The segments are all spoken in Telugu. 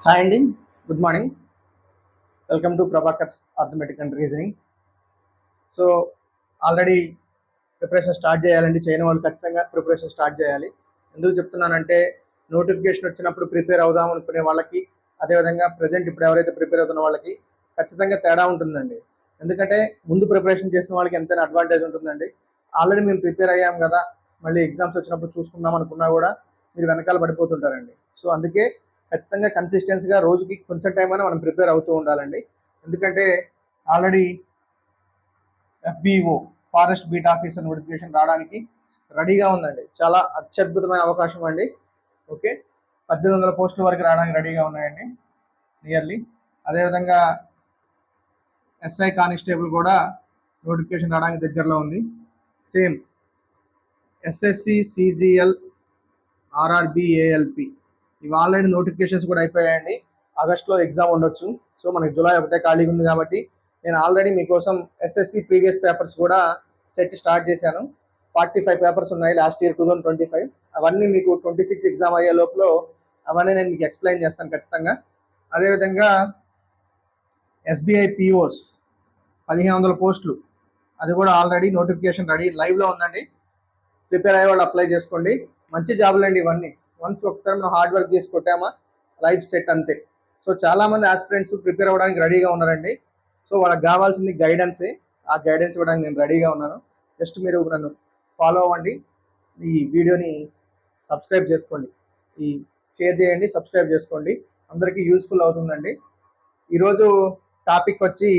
హాయ్ అండి, good morning. Welcome to Prabhakar's arithmetic and reasoning. So already preparation start చేయాలండి. చేయని వాళ్ళు ఖచ్చితంగా ప్రిపరేషన్ స్టార్ట్ చేయాలి. ఎందుకు చెప్తున్నానంటే నోటిఫికేషన్ వచ్చినప్పుడు ప్రిపేర్ అవుదాం అనుకునే వాళ్ళకి, అదేవిధంగా ప్రజెంట్ ఇప్పుడు ఎవరైతే ప్రిపేర్ అవుతున్న వాళ్ళకి ఖచ్చితంగా తేడా ఉంటుందండి. ఎందుకంటే ముందు ప్రిపరేషన్ చేసిన వాళ్ళకి ఎంతైనా అడ్వాంటేజ్ ఉంటుందండి. ఆల్రెడీ మేము ప్రిపేర్ అయ్యాం కదా, మళ్ళీ ఎగ్జామ్స్ వచ్చినప్పుడు చూసుకుందాం అనుకున్నా కూడా మీరు వెనకాల పడిపోతుంటారండి. సో అందుకే ఖచ్చితంగా కన్సిస్టెన్సీగా రోజుకి కొంచెం టైం అయినా మనం ప్రిపేర్ అవుతూ ఉండాలండి. ఎందుకంటే already FBO forest beat officer notification రావడానికి రెడీగా ఉందండి. చాలా అత్యద్భుతమైన అవకాశం అండి. ఓకే, 1800 పోస్టుల వరకు రావడానికి రెడీగా ఉన్నాయండి నియర్లీ. అదేవిధంగా SI కానిస్టేబుల్ కూడా నోటిఫికేషన్ రావడానికి దగ్గరలో ఉంది. Same SSC CGL RRB ALP ఇవి ఆల్రెడీ నోటిఫికేషన్స్ కూడా అయిపోయాయండి. ఆగస్ట్లో ఎగ్జామ్ ఉండొచ్చు. సో మనకి జూలై ఒకటే ఖాళీగా ఉంది కాబట్టి నేను ఆల్రెడీ మీకోసం SSC ప్రీవియస్ పేపర్స్ కూడా సెట్ స్టార్ట్ చేశాను. 45 పేపర్స్ ఉన్నాయి లాస్ట్ ఇయర్ 2025. అవన్నీ మీకు 26 ఎగ్జామ్ అయ్యే లోపల అవన్నీ నేను మీకు ఎక్స్ప్లెయిన్ చేస్తాను ఖచ్చితంగా. అదేవిధంగా SBI POs 1500 పోస్టులు, అది కూడా ఆల్రెడీ నోటిఫికేషన్ రెడీ లైవ్లో ఉందండి. ప్రిపేర్ అయ్యే వాళ్ళు అప్లై చేసుకోండి. మంచి జాబులు అండి ఇవన్నీ. వన్స్ ఒకసారి మనం హార్డ్ వర్క్ చేసి కొట్టామా లైఫ్ సెట్ అంతే. సో చాలామంది ఆస్పిరెంట్స్ ప్రిపేర్ అవ్వడానికి రెడీగా ఉన్నారండి. సో వాళ్ళకి కావాల్సింది గైడెన్సే. ఆ గైడెన్స్ ఇవ్వడానికి నేను రెడీగా ఉన్నాను. జస్ట్ మీరు నన్ను ఫాలో అవ్వండి, ఈ వీడియోని సబ్స్క్రైబ్ చేసుకోండి, ఈ షేర్ చేయండి, సబ్స్క్రైబ్ చేసుకోండి, అందరికీ యూస్ఫుల్ అవుతుందండి. ఈరోజు టాపిక్ వచ్చి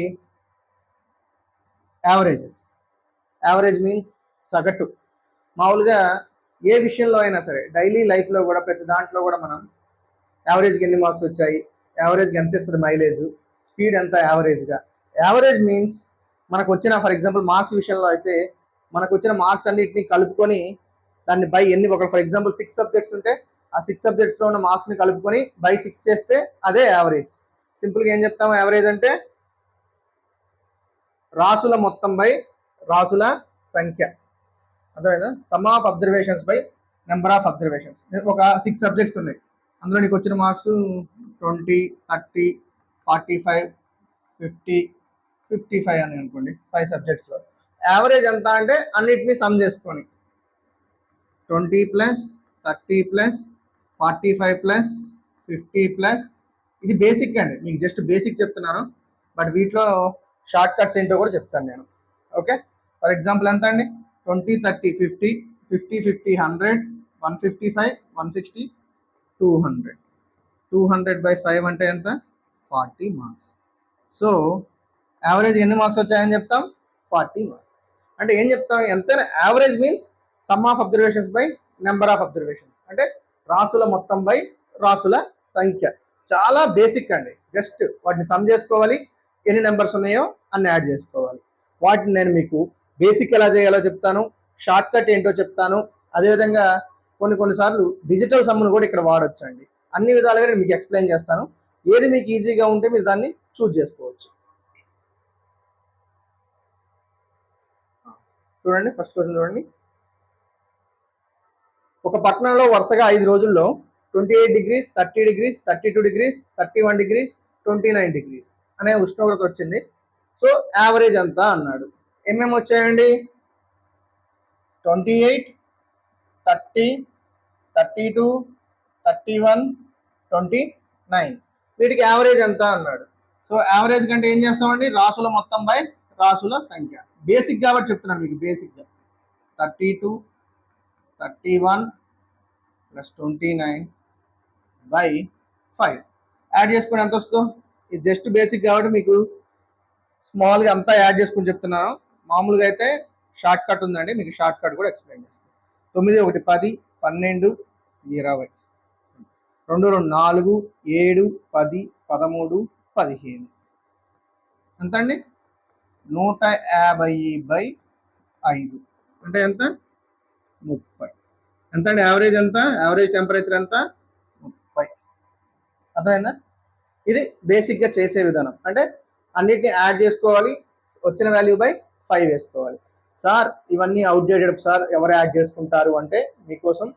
యావరేజెస్. యావరేజ్ మీన్స్ సగటు. మామూలుగా ఏ విషయంలో అయినా సరే డైలీ లైఫ్లో కూడా ప్రతి దాంట్లో కూడా మనం యావరేజ్కి ఎన్ని మార్క్స్ వచ్చాయి, యావరేజ్కి ఎంత ఇస్తుంది మైలేజ్, స్పీడ్ ఎంత యావరేజ్గా. యావరేజ్ మీన్స్ మనకు వచ్చిన, ఫర్ ఎగ్జాంపుల్ మార్క్స్ విషయంలో అయితే మనకు వచ్చిన మార్క్స్ అన్నిటిని కలుపుకొని దాన్ని బై ఎన్ని, ఒక ఫర్ ఎగ్జాంపుల్ 6 సబ్జెక్ట్స్ ఉంటే ఆ 6 సబ్జెక్ట్స్లో ఉన్న మార్క్స్ని కలుపుకొని బై 6 చేస్తే అదే యావరేజ్. సింపుల్గా ఏం చెప్తాము యావరేజ్ అంటే? రాసుల మొత్తం బై రాసుల సంఖ్య. అర్థమైందా? Some of observations by number of observations. ఒక 6 సబ్జెక్ట్స్ ఉన్నాయి, అందులో నీకు వచ్చిన మార్క్స్ 20, 30, 45, 50, 55 అని అనుకోండి. 5 సబ్జెక్ట్స్లో యావరేజ్ ఎంత అంటే అన్నిటినీ సమ్ చేసుకొని 20 ప్లస్ 30 ప్లస్ 45 ప్లస్ 50 ప్లస్, ఇది బేసిక్ అండి, మీకు జస్ట్ బేసిక్ చెప్తున్నాను. బట్ వీటిలో షార్ట్ కట్స్ ఏంటో కూడా చెప్తాను నేను. ఓకే, ఫర్ ఎగ్జాంపుల్ ఎంత అండి? 20, 30, 50, 50, 50, 100, 155, 160, 200. 200 by 5 అంటే ఎంత? 40 మార్క్స్. సో యావరేజ్ ఎన్ని మార్క్స్ వచ్చాయని చెప్తాం? 40 మార్క్స్. అంటే ఏం చెప్తాం? ఎంతైనా average means some of observations by number of observations, అంటే రాసుల మొత్తం బై రాసుల సంఖ్య. చాలా బేసిక్ అండి. జస్ట్ వాటిని సమ్ చేసుకోవాలి, ఎన్ని నెంబర్స్ ఉన్నాయో అన్ని యాడ్ చేసుకోవాలి. వాటిని నేను మీకు బేసిక్ ఎలా చేయాలో చెప్తాను, షార్ట్ కట్ ఏంటో చెప్తాను. అదేవిధంగా కొన్నిసార్లు డిజిటల్ సమ్ను కూడా ఇక్కడ వాడచ్చు అండి. అన్ని విధాలుగా నేను మీకు ఎక్స్ప్లెయిన్ చేస్తాను. ఏది మీకు ఈజీగా ఉంటే మీరు దాన్ని చూజ్ చేసుకోవచ్చు. చూడండి, ఫస్ట్ క్వశ్చన్ చూడండి. ఒక పట్టణంలో వరుసగా 5 రోజుల్లో 28 degrees, 30 degrees, 32 degrees, 31 degrees, 29 degrees అనే ఉష్ణోగ్రత వచ్చింది. సో యావరేజ్ ఎంత అన్నాడు. ఏమేమి వచ్చాయండి? 28, 30, 32, 31, 29. వీటికి యావరేజ్ ఎంత అన్నాడు. సో యావరేజ్ కంటే ఏం చేస్తామండి? రాసుల మొత్తం బై రాసుల సంఖ్య. బేసిక్ కాబట్టి చెప్తున్నాను మీకు. బేసిక్గా 32, 31 ప్లస్ 29 బై 5 యాడ్ చేసుకుని ఎంత వస్తుందో. ఇది జస్ట్ బేసిక్ కాబట్టి మీకు స్మాల్గా అంతా యాడ్ చేసుకుని చెప్తున్నాను. మామూలుగా అయితే షార్ట్ కట్ ఉందండి, మీకు షార్ట్ కట్ కూడా ఎక్స్ప్లెయిన్ చేస్తాను. 9, 1, 10, 12, 20, 2, 2, 4, 7, 10, 13, 15 ఎంత అండి? 150 బై 5 అంటే ఎంత? 30. ఎంత అండి యావరేజ్? ఎంత యావరేజ్ టెంపరేచర్? ఎంత? 30. అర్థమైందా? ఇది బేసిక్గా చేసే విధానం. అంటే అన్నిటిని యాడ్ చేసుకోవాలి, వచ్చిన వాల్యూ బై 5 వేసుకోవాలి. సార్ ఇవన్నీ అవుట్డేటెడ్ సార్, ఎవరు యాడ్ చేసుకుంటారు అంటే మీకోసం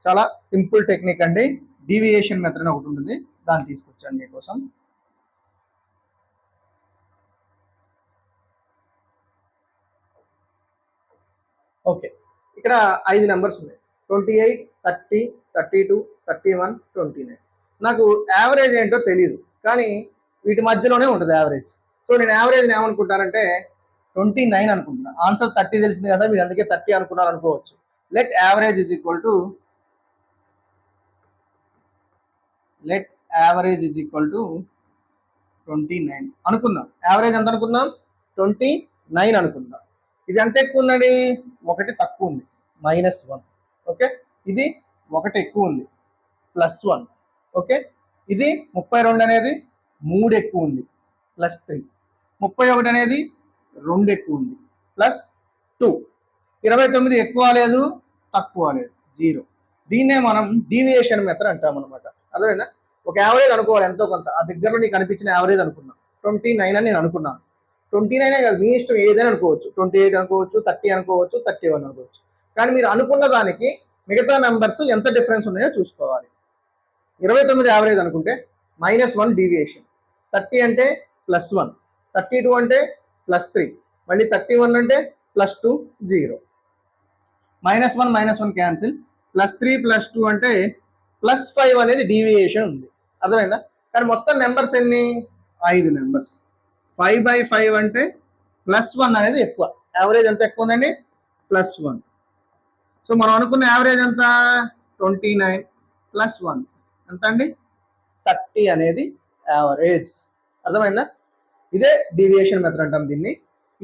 చాలా సింపుల్ టెక్నిక్ అండి. డీవియేషన్ మెథడ్ అని ఒకటి ఉంటుంది, దాన్ని తీసుకొచ్చాను మీకోసం. ఓకే, ఇక్కడ 5 నెంబర్స్ ఉన్నాయి, 28, 30, 32, 31, 29. నాకు యావరేజ్ ఏంటో తెలియదు, కానీ వీటి మధ్యలోనే ఉంటుంది యావరేజ్. సో నేను యావరేజ్ ఏమనుకుంటానంటే 29 అనుకుంటున్నా. ఆన్సర్ 30 తెలిసింది కదా, మీరు అందుకే 30 అనుకున్నారు అనుకోవచ్చు. Let average is equal to 29 అనుకుందాం. యావరేజ్ ఎంత అనుకుందాం? 29 అనుకుందాం. ఇది ఎంత ఎక్కువ ఉందండి? 1 తక్కువ ఉంది, -1. ఓకే, ఇది 1 ఎక్కువ ఉంది, +1. ఓకే, ఇది 32 అనేది 3 ఎక్కువ ఉంది, +3. 31 అనేది 2 ఎక్కువ ఉంది, +2. 29 ఎక్కువ లేదు, తక్కువ లేదు, 0. దీన్నే మనం డీవియేషన్ మెథడ్ అంటాం అనమాట. అర్థమైందా? ఒక యావరేజ్ అనుకోవాలి, ఎంతో కొంత ఆ దగ్గరలో నీకు అనిపించిన యావరేజ్ అనుకున్నాం. 29 అని నేను అనుకున్నాను. 29 కాదు, మీ ఇష్టం ఏదైనా అనుకోవచ్చు. 28 అనుకోవచ్చు, 30 అనుకోవచ్చు, 31 అనుకోవచ్చు. కానీ మీరు అనుకున్న దానికి మిగతా నెంబర్స్ ఎంత డిఫరెన్స్ ఉన్నాయో చూసుకోవాలి. 29 యావరేజ్ అనుకుంటే -1 డీవియేషన్, 30 అంటే +1, 32 అంటే +3, మళ్ళీ 31 అంటే +2, 0. -1 -1 క్యాన్సిల్, +3 +2 అంటే +5 అనేది డీవియేషన్ ఉంది. అర్థమైందా? కానీ మొత్తం నెంబర్స్ ఎన్ని? 5 నెంబర్స్. 5/5 అంటే +1 అనేది ఎక్కువ. యావరేజ్ ఎంత ఎక్కువ ఉందండి? +1. సో మనం అనుకున్న యావరేజ్ ఎంత? 29 +1 ఎంత అండి? 30 అనేది యావరేజ్. అర్థమైందా? ఇదే డీవియేషన్ మెథడ్ అంటాం దీన్ని.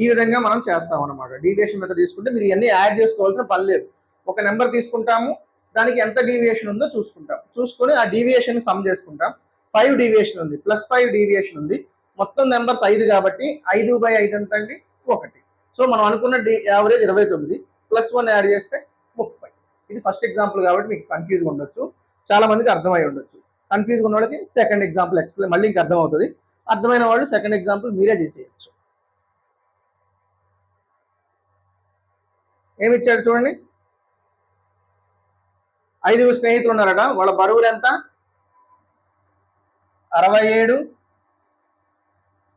ఈ విధంగా మనం చేస్తాం అన్నమాట. డీవియేషన్ మెథడ్ తీసుకుంటే మీరు ఇవన్నీ యాడ్ చేసుకోవాల్సిన పని లేదు. ఒక నెంబర్ తీసుకుంటాము, దానికి ఎంత డీవియేషన్ ఉందో చూసుకుంటాం. చూసుకొని ఆ డీవియేషన్ సమ్ చేసుకుంటాం. 5 డీవియేషన్ ఉంది, +5 డీవియేషన్ ఉంది. మొత్తం నెంబర్స్ 5 కాబట్టి 5/5 ఎంత అండి? 1. సో మనం అనుకున్న యావరేజ్ 29, +1 యాడ్ చేస్తే 30. ఇది ఫస్ట్ ఎగ్జాంపుల్ కాబట్టి మీకు కన్ఫ్యూజ్గా ఉండొచ్చు, చాలా మందికి అర్థమై ఉండొచ్చు. కన్ఫ్యూజ్గా ఉన్న వాళ్ళకి సెకండ్ ఎగ్జాంపుల్ ఎక్స్ప్లెయిన్ మళ్ళీ ఇంకా అర్థమవుతుంది. అర్థమైన వాళ్ళు సెకండ్ ఎగ్జాంపుల్ మీరే చేసేయచ్చు. ఏమి ఇచ్చాడు చూడండి. 5 స్నేహితులు ఉన్నారట, వాళ్ళ బరువులు ఎంత? 67,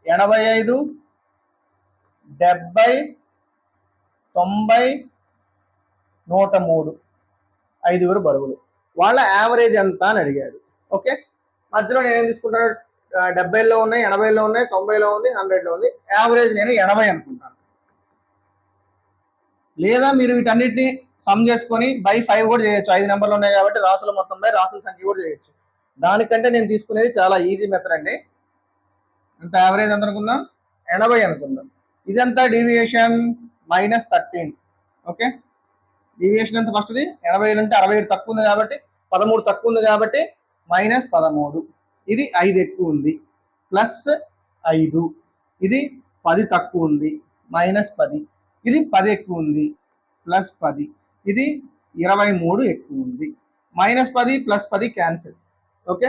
85, 70, 90, 103. 5 బరువులు. వాళ్ళ యావరేజ్ ఎంత అని అడిగాడు. ఓకే, మధ్యలో నేను ఏం తీసుకుంటాను? 70లో ఉన్నాయి, 80లో ఉన్నాయి, 90లో ఉంది, 100లో ఉంది. యావరేజ్ నేను 80 అనుకుంటాను. లేదా మీరు వీటన్నిటిని సమ్ చేసుకొని /5 కూడా చేయొచ్చు. 5 నెంబర్లు ఉన్నాయి కాబట్టి రాసుల మొత్తం బై రాసుల సంఖ్య కూడా చేయొచ్చు. దానికంటే నేను తీసుకునేది చాలా ఈజీ మెథడ్ అండి. ఎంత యావరేజ్ ఎంత అనుకుందాం? 80 అనుకుందాం. ఇదంతా డీవియేషన్ -13. ఓకే, డీవియేషన్ ఎంత ఫస్ట్ది? 80 అంటే 67 తక్కువ ఉంది కాబట్టి 13 తక్కువ ఉంది కాబట్టి -13. ఇది 5 ఎక్కువ ఉంది, +5. ఇది 10 తక్కువ ఉంది, -10. ఇది 10 ఎక్కువ ఉంది, +10. ఇది 23 ఎక్కువ ఉంది. -10 +10 క్యాన్సిల్. ఓకే,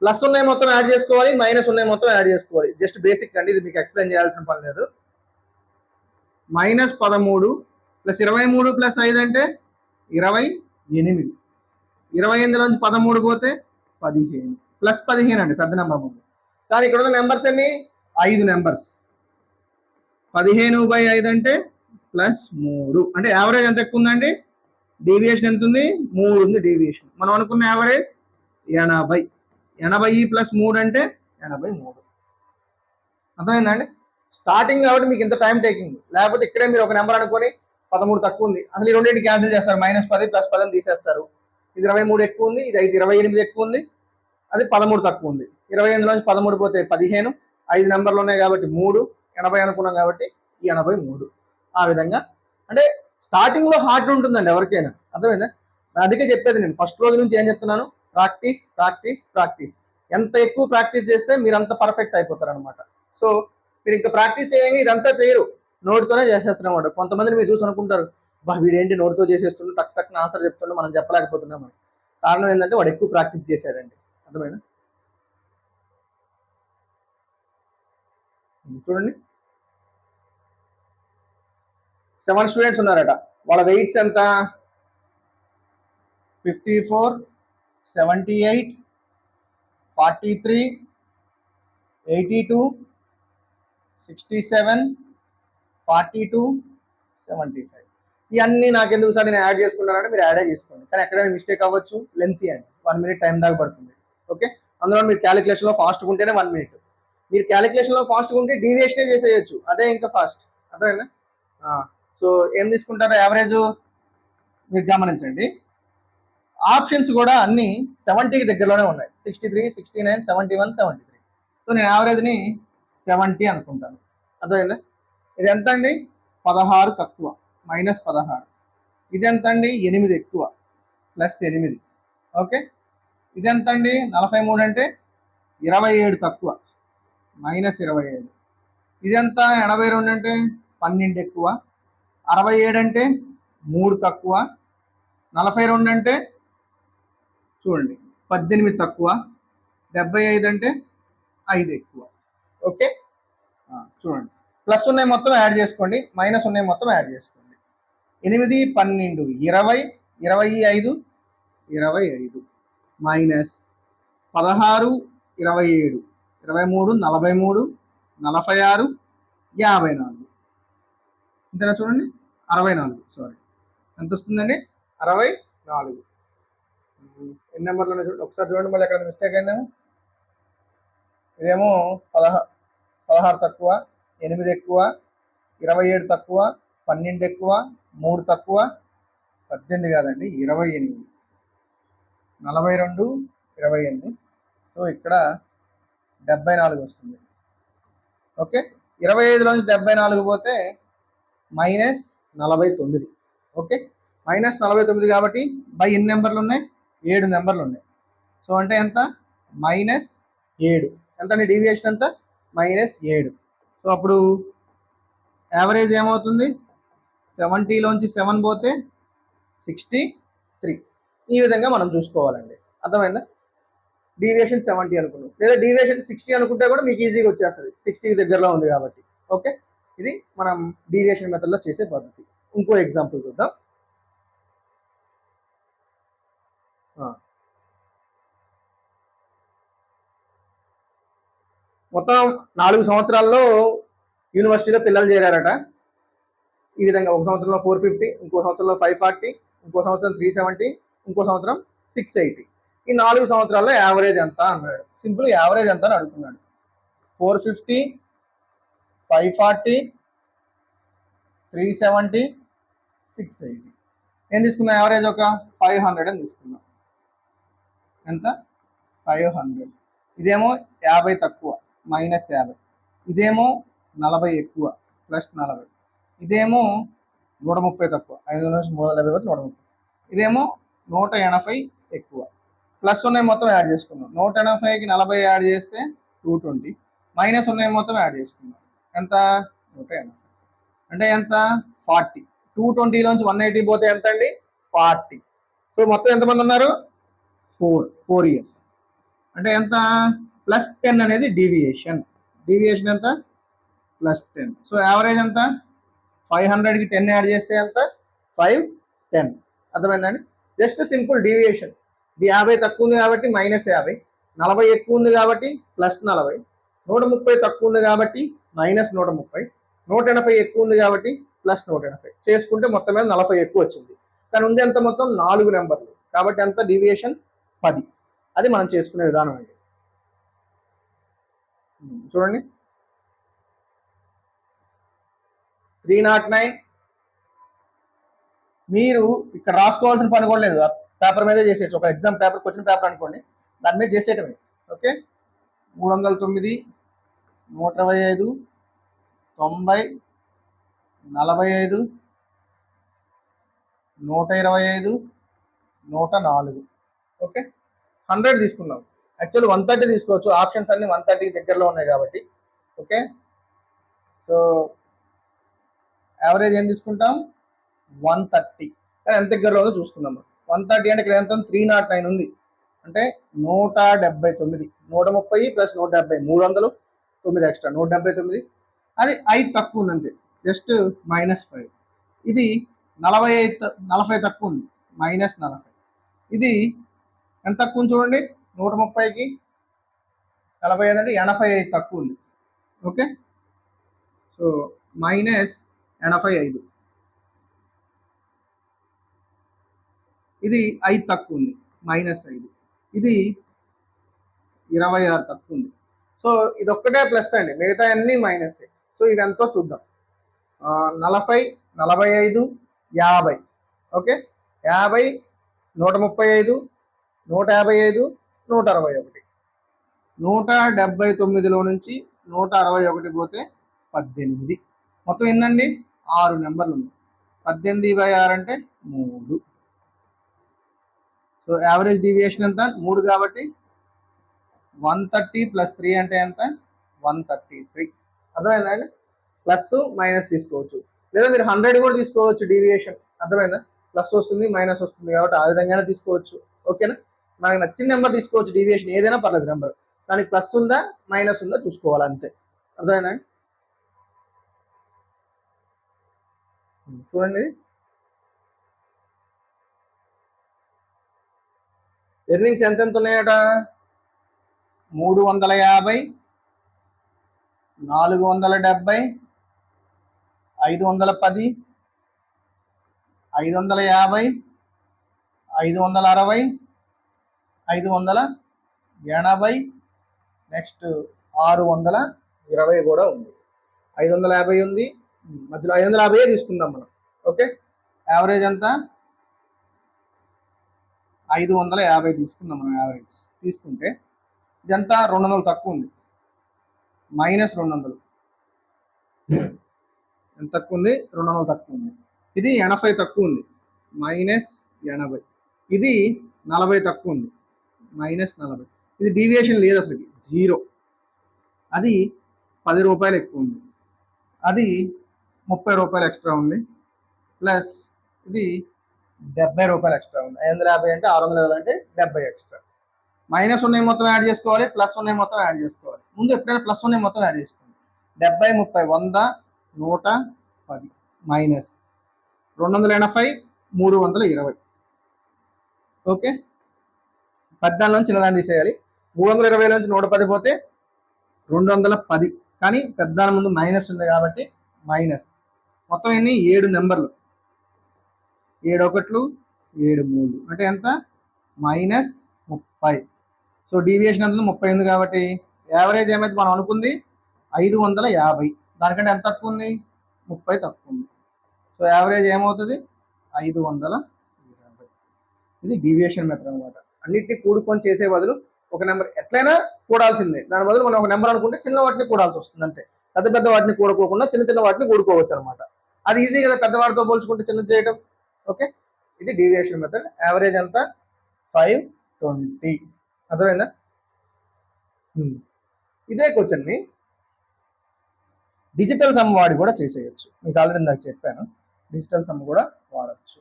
ప్లస్ ఉన్నాయి మొత్తం యాడ్ చేసుకోవాలి, మైనస్ ఉన్నాయి మొత్తం యాడ్ చేసుకోవాలి. జస్ట్ బేసిక్ అండి, ఇది మీకు ఎక్స్ప్లెయిన్ చేయాల్సిన పని లేదు. -13 + 23 + 5 అంటే 28. 28లోంచి 13 పోతే 15, +15 అండి పెద్ద నెంబర్ ముందు. కానీ ఇక్కడ ఉన్న నెంబర్స్ అన్ని 5 నెంబర్స్. 15/5 అంటే +3. అంటే యావరేజ్ ఎంత ఎక్కువ ఉందండి? డీవియేషన్ ఎంత ఉంది? 3 ఉంది డీవియేషన్. మనం అనుకున్న యావరేజ్ 80. 80 + 3 అంటే 83. అర్థమైందండి? స్టార్టింగ్ కాబట్టి మీకు ఇంత టైం టేకింగ్. లేకపోతే ఇక్కడే మీరు ఒక నెంబర్ అనుకొని 13 తక్కువ ఉంది, అసలు ఈ రెండింటి క్యాన్సిల్ చేస్తారు, -10 +10 తీసేస్తారు. ఇది 23 ఎక్కువ ఉంది, ఇది 28 ఎక్కువ ఉంది, అది 13 తక్కువ ఉంది. 28లోంచి 13 పోతే 15. 5 నెంబర్లు ఉన్నాయి కాబట్టి 3. 80 అనుకున్నాం కాబట్టి 83. ఆ విధంగా అంటే స్టార్టింగ్ లో హార్డ్ ఉంటుందండి ఎవరికైనా. అర్థమైందా? అందుకే చెప్పేది నేను ఫస్ట్ రోజు నుంచి ఏం చెప్తున్నాను? Practice practice practice. ఎంత ఎక్కువ ప్రాక్టీస్ చేస్తే మీరు అంత పర్ఫెక్ట్ అయిపోతారు అనమాట. సో మీరు ఇంకా ప్రాక్టీస్ చేయండి, ఇదంతా చేయరు, నోటితోనే చేసేస్తారు అనమాట. కొంతమందిని మీరు చూసి అనుకుంటారు, వీడేంటి నోటితో చేసేస్తుండే, టక్ టక్ ఆన్సర్ చెప్తుండే, మనం చెప్పలేకపోతున్నాం అని. కారణం ఏంటంటే వాడు ఎక్కువ ప్రాక్టీస్ చేశాడండి. అర్థమైనా? చూడండి, 7 స్టూడెంట్స్ ఉన్నారట, వాళ్ళ వెయిట్స్ ఎంత? 54, 78, 43, 82, 67, 42, 75. ఇవన్నీ నాకు ఎందుకు సార్ నేను యాడ్ చేసుకుంటానంటే మీరు యాడే చేసుకోండి, కానీ ఎక్కడైనా మిస్టేక్ అవ్వచ్చు, లెంతీ అండి, 1 minute టైం దాకా పడుతుంది. ఓకే, అందులో మీరు క్యాలిక్యులేషన్లో ఫాస్ట్గా ఉంటేనే 1 minute. మీరు క్యాలిక్యులేషన్లో ఫాస్ట్గా ఉంటే డీవియేషనే చేసేయచ్చు, అదే ఇంకా ఫాస్ట్. అర్థమైనా? సో ఏం తీసుకుంటారు యావరేజ్ మీరు గమనించండి. ఆప్షన్స్ కూడా అన్ని 70కి దగ్గరలోనే ఉన్నాయి, 63, 69, 71, 73. సో నేను యావరేజ్ని 70 అనుకుంటాను. అర్థమైందా? ఇది ఎంత అండి? 16 తక్కువ -16. ఇది ఎంత అండి? 8 ఎక్కువ +8. ఓకే, ఇది ఎంత అండి? 43 అంటే 27 తక్కువ -27. ఇదెంత? 82 అంటే 12 ఎక్కువ. 67 అంటే 3 తక్కువ. 42 అంటే చూడండి 18 తక్కువ. 75 అంటే 5 ఎక్కువ. ఓకే, చూడండి ప్లస్ ఉన్నాయి మొత్తం యాడ్ చేసుకోండి, మైనస్ ఉన్నాయి మొత్తం యాడ్ చేసుకోండి. 8, 12, 20, 25, 25 మైనస్ 16, 27, 23, 43, 46, 54. ఇంతేనా? చూడండి 64. సారీ, ఎంత వస్తుందండి? 64. ఎన్ని నెంబర్లోనే చూడండి ఒకసారి, చూడండి మళ్ళీ ఎక్కడ మిస్టేక్ అయిందేమో. ఇదేమో 16 తక్కువ, 8 ఎక్కువ, 27 తక్కువ, 12 ఎక్కువ, 3 తక్కువ, 18 కాదండి 28, 42, 28. సో ఇక్కడ 74 వస్తుంది. ఓకే, 25లోంచి 74 పోతే -49. ఓకే, -49 కాబట్టి బై ఎన్ని నెంబర్లు ఉన్నాయి? 7 నెంబర్లు ఉన్నాయి. సో అంటే ఎంత? -7. ఎంత అండి డీవియేషన్? ఎంత? -7. సో అప్పుడు యావరేజ్ ఏమవుతుంది? 70లోంచి 7 పోతే 63. ఈ విధంగా మనం చూసుకోవాలండి. అర్థమైందా? డీవియేషన్ 70 అనుకున్నాం, లేదా డీవియేషన్ 60 అనుకుంటే కూడా మీకు ఈజీగా వచ్చేస్తుంది, 60కి దగ్గరలో ఉంది కాబట్టి. ఓకే, ఇది మనం డీవియేషన్ మెథడ్లో చేసే పద్ధతి. ఇంకో ఎగ్జాంపుల్ చూద్దాం. మొత్తం 4 సంవత్సరాల్లో యూనివర్సిటీలో పిల్లలు చేరారట. ఈ విధంగా ఒక సంవత్సరంలో 450, ఇంకో సంవత్సరంలో 540, ఇంకో సంవత్సరం 370, ఇంకో సంవత్సరం 680. ఈ 4 సంవత్సరాల్లో యావరేజ్ ఎంత అన్నాడు. సింపుల్ యావరేజ్ ఎంత అని అడుగుతున్నాడు. 450, 540, 370, 680. ఏం తీసుకున్నాం? యావరేజ్ ఒక 500 అని తీసుకున్నాం. ఎంత? 500. ఇదేమో 50 తక్కువ -50. ఇదేమో 40 ఎక్కువ +40. ఇదేమో 130 తక్కువ, 500 170 130. ఇదేమో 180 ఎక్కువ. ప్లస్ ఉన్నాయి మొత్తం యాడ్ చేసుకున్నాం. 180కి 40 యాడ్ చేస్తే 220, మైనస్ ఉన్నాయి మొత్తం యాడ్ చేసుకున్నాం. ఎంత? 180. అంటే ఎంత? 40. 220లోంచి 180 పోతే ఎంత అండి? 40. సో మొత్తం ఎంతమంది ఉన్నారు? 4 years. అంటే ఎంత? +10 అనేది డీవియేషన్. డీవియేషన్ ఎంత? +10. సో యావరేజ్ ఎంత? 500కి 10 యాడ్ చేస్తే ఎంత? 510. అర్థమైందండి? Just simple deviation. 50 తక్కువ ఉంది కాబట్టి -50, 40 ఎక్కువ ఉంది కాబట్టి +40, 130 తక్కువ ఉంది కాబట్టి -130, 180 ఎక్కువ ఉంది కాబట్టి +180 చేసుకుంటే మొత్తం మీద 40 ఎక్కువ వచ్చింది. కానీ ఉంది ఎంత? మొత్తం 4 నెంబర్లు కాబట్టి ఎంత? డీవియేషన్ 10. అది మనం చేసుకునే విధానం అండి. చూడండి 309. మీరు ఇక్కడ రాసుకోవాల్సిన పని కూడా లేదు, పేపర్ మీదే చేసేయచ్చు. ఒక ఎగ్జామ్ పేపర్, క్వశ్చన్ పేపర్ అనుకోండి, దాని మీద చేసేయటమే. ఓకే, 309, 125, 90, 45, 125, 104. ఓకే, 100 తీసుకున్నాం. యాక్చువల్లీ 130 తీసుకోవచ్చు, ఆప్షన్స్ అన్ని 130కి దగ్గరలో ఉన్నాయి కాబట్టి. ఓకే, సో యావరేజ్ ఏం తీసుకుంటాం? 130. కానీ ఎంత దగ్గరలో ఉందో చూసుకుందాం. 130 అంటే ఇక్కడ ఎంత? 309 ఉంది, అంటే 179. 130 + 170, 309 ఎక్స్ట్రా, 179. అది 5 తక్కువ ఉంది అంతే, జస్ట్ -5. ఇది 40 తక్కువ ఉంది, -40. ఇది ఎంత తక్కువ ఉంది చూడండి, 130కి 45 అంటే 85 తక్కువ ఉంది. ఓకే, సో -85, ఇది 5 తక్కువ ఉంది, -5, ఇది 26 తక్కువ ఉంది. సో ఇది ఒక్కటే ప్లస్ అండి, మిగతా అన్ని మైనస్. సో ఇవి ఎంతో చూద్దాం. 40, 45, 50. ఓకే, 50, 135, 155, 161. 179లో నుంచి 161 పోతే 18. మొత్తం ఏందండి, 6 నెంబర్లు ఉన్నాయి. 18/6 అంటే 3. సో యావరేజ్ డీవియేషన్ ఎంత, 3 కాబట్టి 130 + 3 అంటే ఎంత, 133. అర్థమైందా అండి? ప్లస్ మైనస్ తీసుకోవచ్చు, లేదా మీరు 100 కూడా తీసుకోవచ్చు డీవియేషన్. అర్థమైందా? ప్లస్ వస్తుంది మైనస్ వస్తుంది కాబట్టి ఆ విధంగానే తీసుకోవచ్చు. ఓకేనా? మనకు నచ్చిన నెంబర్ తీసుకోవచ్చు, డీవియేషన్ ఏదైనా పర్లేదు నెంబర్, దానికి ప్లస్ ఉందా మైనస్ ఉందా చూసుకోవాలి అంతే. అర్థమైందా అండి? చూడండి, ఎర్నింగ్స్ ఎంతెంత ఉన్నాయట, 350, 470, 510, 550, 560, 580, నెక్స్ట్ 620 కూడా ఉంది. 550 ఉంది, మధ్యలో 550 తీసుకుందాం మనం. ఓకే, యావరేజ్ ఎంత, 550 తీసుకుందాం మనం. యావరేజ్ తీసుకుంటే ఇదంతా 200 తక్కువ ఉంది, -200. ఎంత తక్కువ ఉంది, 200 తక్కువ ఉంది. ఇది 80 తక్కువ ఉంది, -80. ఇది 40 తక్కువ ఉంది, -40. ఇది డీవియేషన్ లేదు అసలు, 0. అది 10 రూపాయలు ఎక్కువ ఉంది, అది 30 రూపాయలు ఎక్స్ట్రా ఉంది, ప్లస్ ఇది 70 రూపాయలు ఎక్స్ట్రా ఉంది. 550 అంటే 620 అంటే 70 ఎక్స్ట్రా. మైనస్ ఉన్నాయి మొత్తం యాడ్ చేసుకోవాలి, ప్లస్ ఉన్నాయి మొత్తం యాడ్ చేసుకోవాలి. ముందు ఎప్పుడైనా ప్లస్ ఉన్నాయి మొత్తం యాడ్ చేసుకోండి. 70, 30, 100, 110, మైనస్ 280, 320. ఓకే, 14 నుంచి చిన్నదాన్ని తీసేయాలి. 320 నుంచి 110 పోతే 210, కానీ పెద్దదాని ముందు మైనస్ ఉంది కాబట్టి మైనస్. మొత్తం ఎన్ని, 7 నెంబర్లు, 7 1, 7 3 అంటే ఎంత, -30. సో డీవియేషన్ అంతా 30 ఉంది కాబట్టి యావరేజ్ ఏమైతే మనం అనుకుంది 550, దానికంటే ఎంత తక్కువ ఉంది, 30 తక్కువ ఉంది. సో యావరేజ్ ఏమవుతుంది, 520. ఇది డీవియేషన్ మెథడ్ అనమాట. అన్నిటిని కూడుకొని చేసే బదులు ఒక నెంబర్ ఎట్లయినా కూడాల్సిందే, దాని బదులు మనం ఒక నెంబర్ అనుకుంటే చిన్న వాటిని కూడాల్సి వస్తుంది అంతే. పెద్ద పెద్ద వాటిని కూడుకోకుండా చిన్న చిన్న వాటిని కూడుకోవచ్చు అనమాట. అది ఈజీ కదా పెద్దవాటితో పోల్చుకుంటే చిన్నది చేయటం. ఓకే, ఇది డీవియేషన్ మెథడ్. యావరేజ్ ఎంత, 520. అర్థమైందా? ఇదే క్వశ్చన్ని డిజిటల్ సమ్ వాడి కూడా చేసేయచ్చు. మీకు ఆల్రెడీ నాకు చెప్పాను, డిజిటల్ సమ్ కూడా వాడచ్చు.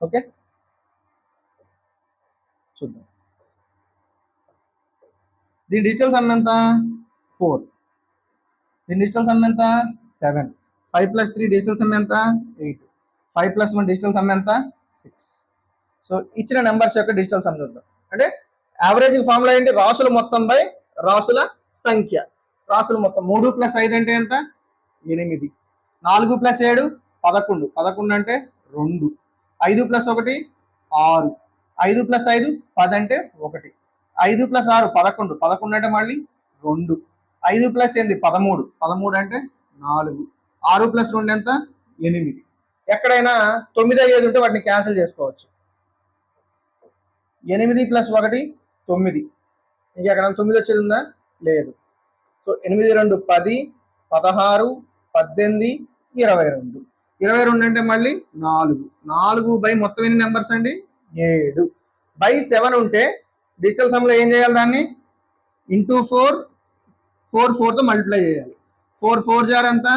ఓకే, చూద్దాం. దీని డిజిటల్ సమ్ ఎంత, 4. దీని డిజిటల్ సమ్ ఎంత, 7. 5 + 3 డిజిటల్ సమ్ ఎంత, 8. 5 + 1 డిజిటల్ సమ్ ఎంత, 6. సో ఇచ్చిన నెంబర్స్ యొక్క డిజిటల్ సమ్ చూద్దాం. అంటే యావరేజ్ ఫార్ములా ఏంటి, రాసుల మొత్తం బై రాసుల సంఖ్య. రాసుల మొత్తం 3 + 5 అంటే ఎంత, 8. 4 + 7 11. 11 అంటే 2. 5 + 1 6. 5 + 5 10 అంటే 1. 5 + 6 11. 11 అంటే మళ్ళీ 2. 5 + 8 13. 13 అంటే 4. 6 + 2 ఎంత, 8. ఎక్కడైనా 9, 5 ఉంటే వాటిని క్యాన్సిల్ చేసుకోవచ్చు. 8 + 1 9. ఇంకా ఎక్కడ 9 వచ్చేది ఉందా, లేదు. సో 8, 2 10, 16, 18, 22. 22 అంటే మళ్ళీ 4. 4 బై మొత్తం ఎన్ని నెంబర్స్ అండి, 7. బై 7 ఉంటే డిజిటల్ సమ్లో ఏం చేయాలి, దాన్ని ఇంటూ 4, 4తో మల్టిప్లై చేయాలి. 4 4 జార్ ఎంత,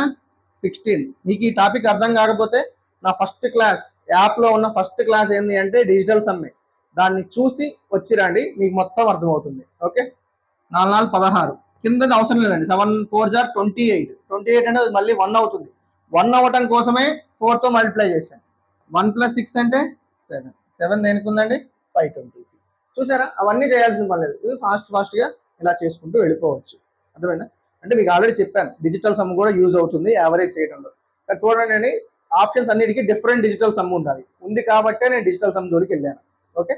16. మీకు ఈ టాపిక్ అర్థం కాకపోతే నా ఫస్ట్ క్లాస్ యాప్లో ఉన్న ఫస్ట్ క్లాస్ ఏంటి అంటే డిజిటల్ సమ్మే, దాన్ని చూసి వచ్చిరండి, మీకు మొత్తం అర్థమవుతుంది. ఓకే, 4 4 16, కిందది అవసరం లేదండి. 7 4 జార్ 28. 28 అంటే అది మళ్ళీ 1 అవుతుంది. 1 అవ్వటం కోసమే 4తో మల్టిప్లై చేశాను. 1 + 6 అంటే 7. 7 దేనికి ఉందండి, 520. చూసారా, అవన్నీ చేయాల్సిన పని లేదు. ఇది ఫాస్ట్గా ఇలా చేసుకుంటూ వెళ్ళిపోవచ్చు. అర్థమైందా? అంటే మీకు ఆల్రెడీ చెప్పాను డిజిటల్ సమ్ కూడా యూజ్ అవుతుంది యావరేజ్ చేయడంలో. చూడండి, ఆప్షన్స్ అన్నిటికీ డిఫరెంట్ డిజిటల్ సమ్ ఉండాలి, ఉంది కాబట్టే నేను డిజిటల్ సమ్ జోలికి వెళ్ళాను. ఓకే,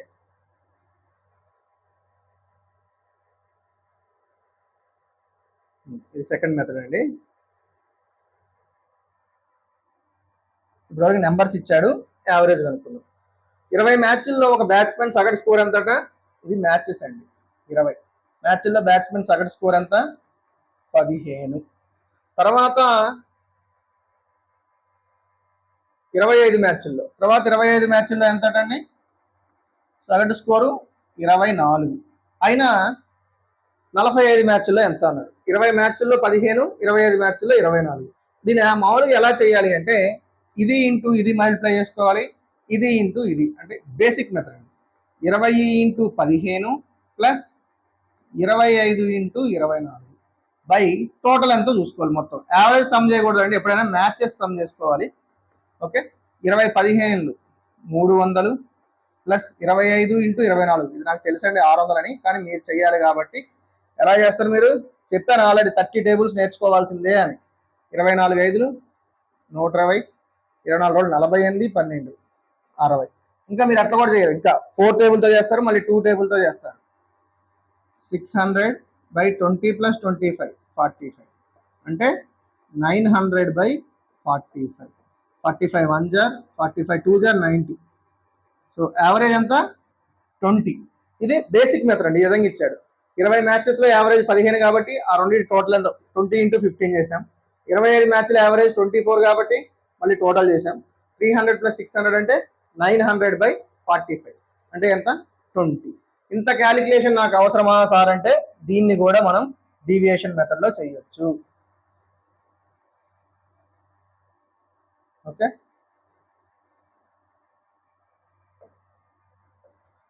ఇది సెకండ్ మెథడ్ అండి. ఇప్పుడు నెంబర్స్ ఇచ్చాడు, యావరేజ్ కనుక్కున్నాం. 20 మ్యాచ్ల్లో ఒక బ్యాట్స్మెన్ సగటు స్కోర్ ఎంతట? ఇది మ్యాచెస్ అండి. 20 మ్యాచ్ల్లో బ్యాట్స్మెన్ సగటు స్కోర్ ఎంత? 15. తర్వాత 25 మ్యాచ్ల్లో, తర్వాత 25 మ్యాచ్ల్లో ఎంతటండి సగటు స్కోరు? 24. అయినా 45 మ్యాచ్ల్లో ఎంత అన్నాడు? 20 మ్యాచ్ల్లో 15, 25 మ్యాచ్ల్లో 24. దీన్ని మామూలుగా ఎలా చేయాలి అంటే ఇది ఇంటూ ఇది మల్టిప్లై చేసుకోవాలి, ఇది ఇంటూ ఇది, అంటే బేసిక్ మెథడ్ అండి. 20 into 15 plus 25 into 24 by total ఎంతో చూసుకోవాలి. మొత్తం యావరేజ్ సమ్ చేయకూడదు అండి, ఎప్పుడైనా మ్యాచెస్ సమ్ చేసుకోవాలి. ఓకే, 20 15 300 ప్లస్ 25 ఇంటూ 24, ఇది నాకు తెలుసండి 600 అని, కానీ మీరు చెయ్యాలి కాబట్టి ఎలా చేస్తారు మీరు? చెప్పాను ఆల్రెడీ 30 టేబుల్స్ నేర్చుకోవాల్సిందే అని. 24 5 120, 24 48, 12 60. ఇంకా మీరు అట్లా కూడా చేయరు, ఇంకా 4 టేబుల్తో చేస్తారు, మళ్ళీ 2 టేబుల్తో చేస్తారు. 600 బై 20 ప్లస్ 25 45, అంటే 900 బై 45. 45 1 జార్, 45 2 జార్ 90. సో యావరేజ్ ఎంత? 20. ఇది బేసిక్ మెథడ్ అండి, ఈ విధంగా ఇచ్చాడు. 20 మ్యాచెస్లో యావరేజ్ 15 కాబట్టి ఆ రెండింటి టోటల్ ఎంత? 20 ఇంటూ 15 చేసాం. 25 మ్యాచ్ల యావరేజ్ 24 కాబట్టి మళ్ళీ టోటల్ చేసాం. 300 ప్లస్ 600 అంటే 900 బై 45, అంటే ఎంత? 20. ఇంత క్యాలిక్యులేషన్ నాకు అవసరమా సార్ అంటే దీన్ని కూడా మనం డీవియేషన్ మెథడ్లో చేయొచ్చు. ఓకే,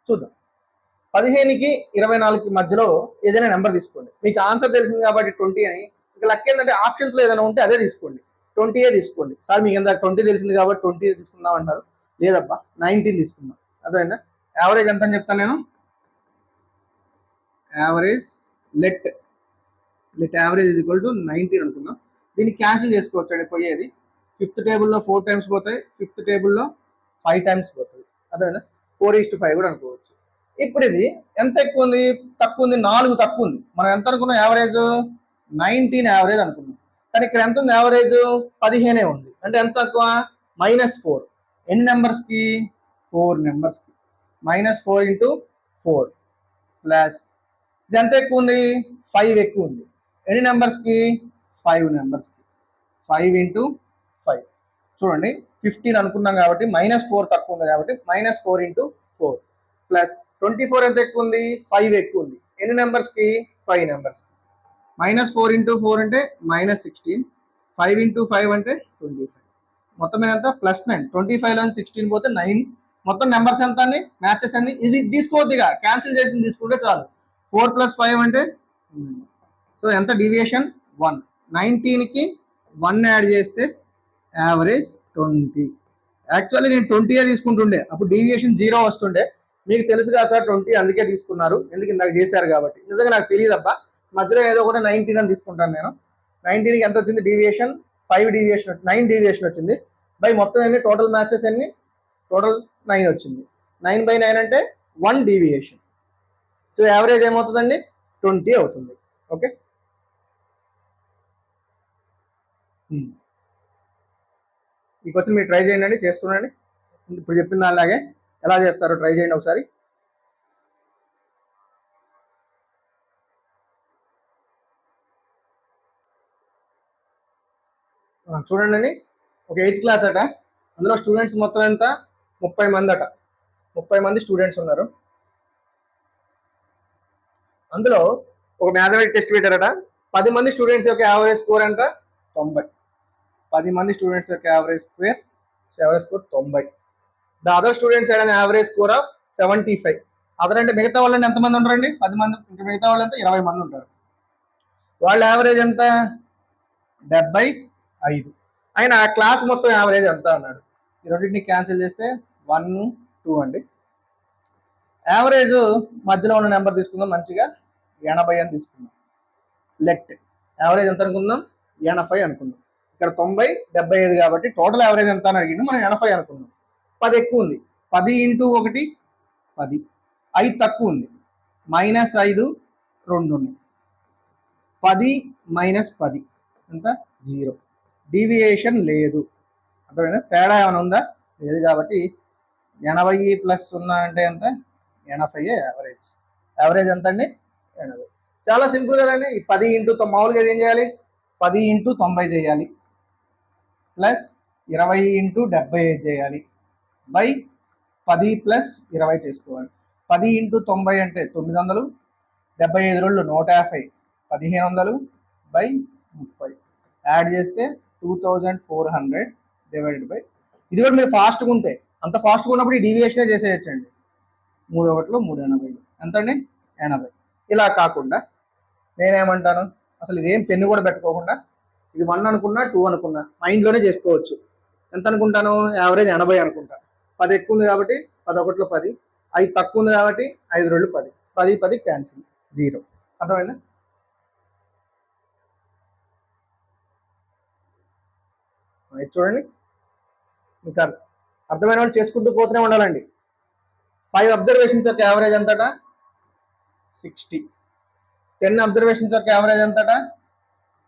చూద్దాం. 15కి 24కి మధ్యలో ఏదైనా నెంబర్ తీసుకోండి. మీకు ఆన్సర్ తెలిసింది కాబట్టి 20 అని. ఇక లక్ ఏంటంటే ఆప్షన్స్లో ఏదైనా ఉంటే అదే తీసుకోండి. 20 తీసుకోండి. సార్ మీకు ఎంత 20 తెలిసింది కాబట్టి 20 తీసుకుందాం అంటారు. లేదబ్బా 19 తీసుకుందాం. అర్థమైందా? యావరేజ్ ఎంత అని చెప్తాను నేను. Average let average is equal to 19 అనుకుందాం. దీన్ని క్యాన్సిల్ చేసుకోవచ్చు అండి. పోయేది 5th టేబుల్లో 4 టైమ్స్ పోతాయి, 5th టేబుల్లో 5 టైమ్స్ పోతుంది. అర్థమైందా? 4:5 కూడా అనుకోవచ్చు. ఇప్పుడు ఇది ఎంత ఎక్కువ ఉంది? తక్కువ ఉంది, 4 తక్కువ ఉంది. మనం ఎంత అనుకున్నాం యావరేజ్? 19 యావరేజ్ అనుకున్నాం. కానీ ఇక్కడ ఎంత ఉంది యావరేజ్? 15 ఉంది. అంటే ఎంత తక్కువ? -4. ఎన్ని నెంబర్స్కి? 4 నెంబర్స్కి. -4 ఇంటూ 4 ప్లస్ ఇది ఎంత ఎక్కువ ఉంది? 5 ఎక్కువ ఉంది. ఎన్ని నెంబర్స్కి? 5 నెంబర్స్కి. 5 ఇంటూ 5 చూడండి, 15 అనుకున్నాం కాబట్టి -4 తక్కువ ఉంది కాబట్టి -4 ఇంటూ 4 ప్లస్ 24 ఎంత ఎక్కువ ఉంది? 5 ఎక్కువ ఉంది. ఎన్ని నెంబర్స్కి? 5 నెంబర్స్కి. -4 ఇంటూ 4 అంటే -16, 5 ఇంటూ 5 అంటే 25. మొత్తం ఎంత? +9. 25లో 16 పోతే 9. మొత్తం నెంబర్స్ ఎంత అండి? మ్యాచెస్ అన్ని. ఇది తీసుకోవద్దుగా, క్యాన్సిల్ చేసి తీసుకుంటే చాలు. 4 + 5 అంటే సో ఎంత? డీవియేషన్ 1. 19కి 1 యాడ్ చేస్తే యావరేజ్ 20. యాక్చువల్లీ నేను 20 తీసుకుంటుండే, అప్పుడు డీవియేషన్ 0 వస్తుండే. మీకు తెలుసు కదా సార్ 20 అందుకే తీసుకున్నారు, ఎందుకు ఇందాక చేశారు కాబట్టి. నిజంగా నాకు తెలియదు అబ్బా, మధ్యలో ఏదో ఒకటి 19 అని తీసుకుంటాను నేను. 19కి ఎంత వచ్చింది డీవియేషన్? 5 డీవియేషన్, 9 డీవియేషన్ వచ్చింది. బై మొత్తం ఎన్ని? టోటల్ మ్యాచెస్ ఎన్ని? టోటల్ 9 వచ్చింది. 9/9 అంటే 1 డీవియేషన్. సో యావరేజ్ ఏమవుతుందండి? 20 అవుతుంది. ఓకే, ఈ క్వశ్చన్ మీరు ట్రై చేయండి, చేస్తుండండి. ఇప్పుడు చెప్పిన దానిలాగే ఎలా చేస్తారో ట్రై చేయండి ఒకసారి. చూడండి, ఒక 8th క్లాస్ అట. అందులో స్టూడెంట్స్ మొత్తం ఎంత? 30 మంది అట. 30 మంది స్టూడెంట్స్ ఉన్నారు. అందులో ఒక మ్యాథమెటిక్స్ టెస్ట్ పెట్టారట. 10 మంది స్టూడెంట్స్ యొక్క యావరేజ్ స్కోర్ అంట 90. 10 మంది స్టూడెంట్స్ యొక్క average score 90. The other students had an average score of 75. Other అంటే మిగతా వాళ్ళంటే ఎంతమంది ఉంటారండి? 10 మంది. ఇంకా మిగతా వాళ్ళంతా 20 మంది ఉంటారు. వాళ్ళ యావరేజ్ ఎంత? 75. ఆయన ఆ క్లాస్ మొత్తం యావరేజ్ ఎంత అన్నాడు. ఈ రెండింటిని క్యాన్సిల్ చేస్తే 1 2 అండి. యావరేజ్ మధ్యలో ఉన్న నెంబర్ తీసుకుందాం, మంచిగా 80 అని తీసుకుందాం. లెట్ యావరేజ్ ఎంత అనుకుందాం, 80 అనుకుందాం. ఇక్కడ 90, 75 కాబట్టి టోటల్ యావరేజ్ ఎంత అని అడిగింది, మనం 80 అనుకుందాం. 10 ఎక్కువ ఉంది, 10 ఇంటూ 1 10. 5 తక్కువ ఉంది, -5 2 ఉన్నాయి. 10 - 10 ఎంత, 0. డీవియేషన్ లేదు, అర్థమైనా? తేడా ఏమైనా ఉందా, లేదు. కాబట్టి 80 + 0 అంటే ఎంత, 80 యావరేజ్. యావరేజ్ ఎంత అండి, 80. చాలా సింపుల్ కదండి. ఈ 10 ఇంటూ మామూలుగా ఏం చేయాలి, 10 ఇంటూ 90 చేయాలి, ప్లస్ 20 ఇంటూ 75 చేయాలి, బై 10 + 20 చేసుకోవాలి. 10 ఇంటూ 90 అంటే 900, 75 రోజులు 150, 1500 బై 30. యాడ్ చేస్తే 2400 డివైడెడ్ బై. ఇది కూడా మీరు ఫాస్ట్గా ఉంటే, అంత ఫాస్ట్గా ఉన్నప్పుడు ఈ డీవియేషనే చేసేయచ్చండి. 3 1 380 ఎంత అండి, 80. ఇలా కాకుండా నేనేమంటాను, అసలు ఇదేం పెన్ను కూడా పెట్టుకోకుండా ఇది 1 అనుకున్నా 2 అనుకున్నా మైండ్లోనే చేసుకోవచ్చు. ఎంత అనుకుంటాను, యావరేజ్ 80 అనుకుంటా. 10 ఎక్కువ ఉంది కాబట్టి 10 1 10, 5 తక్కువ ఉంది కాబట్టి 5 2 10, 10 10 క్యాన్సిల్, 0. అర్థమైందా? చూడండి, మీకు అర్థమైన వాళ్ళు చేసుకుంటూ పోతూనే ఉండాలండి. 5 అబ్జర్వేషన్స్ యొక్క యావరేజ్ ఎంతట, 60. 10 అబ్జర్వేషన్స్ యొక్క యావరేజ్ ఎంతట,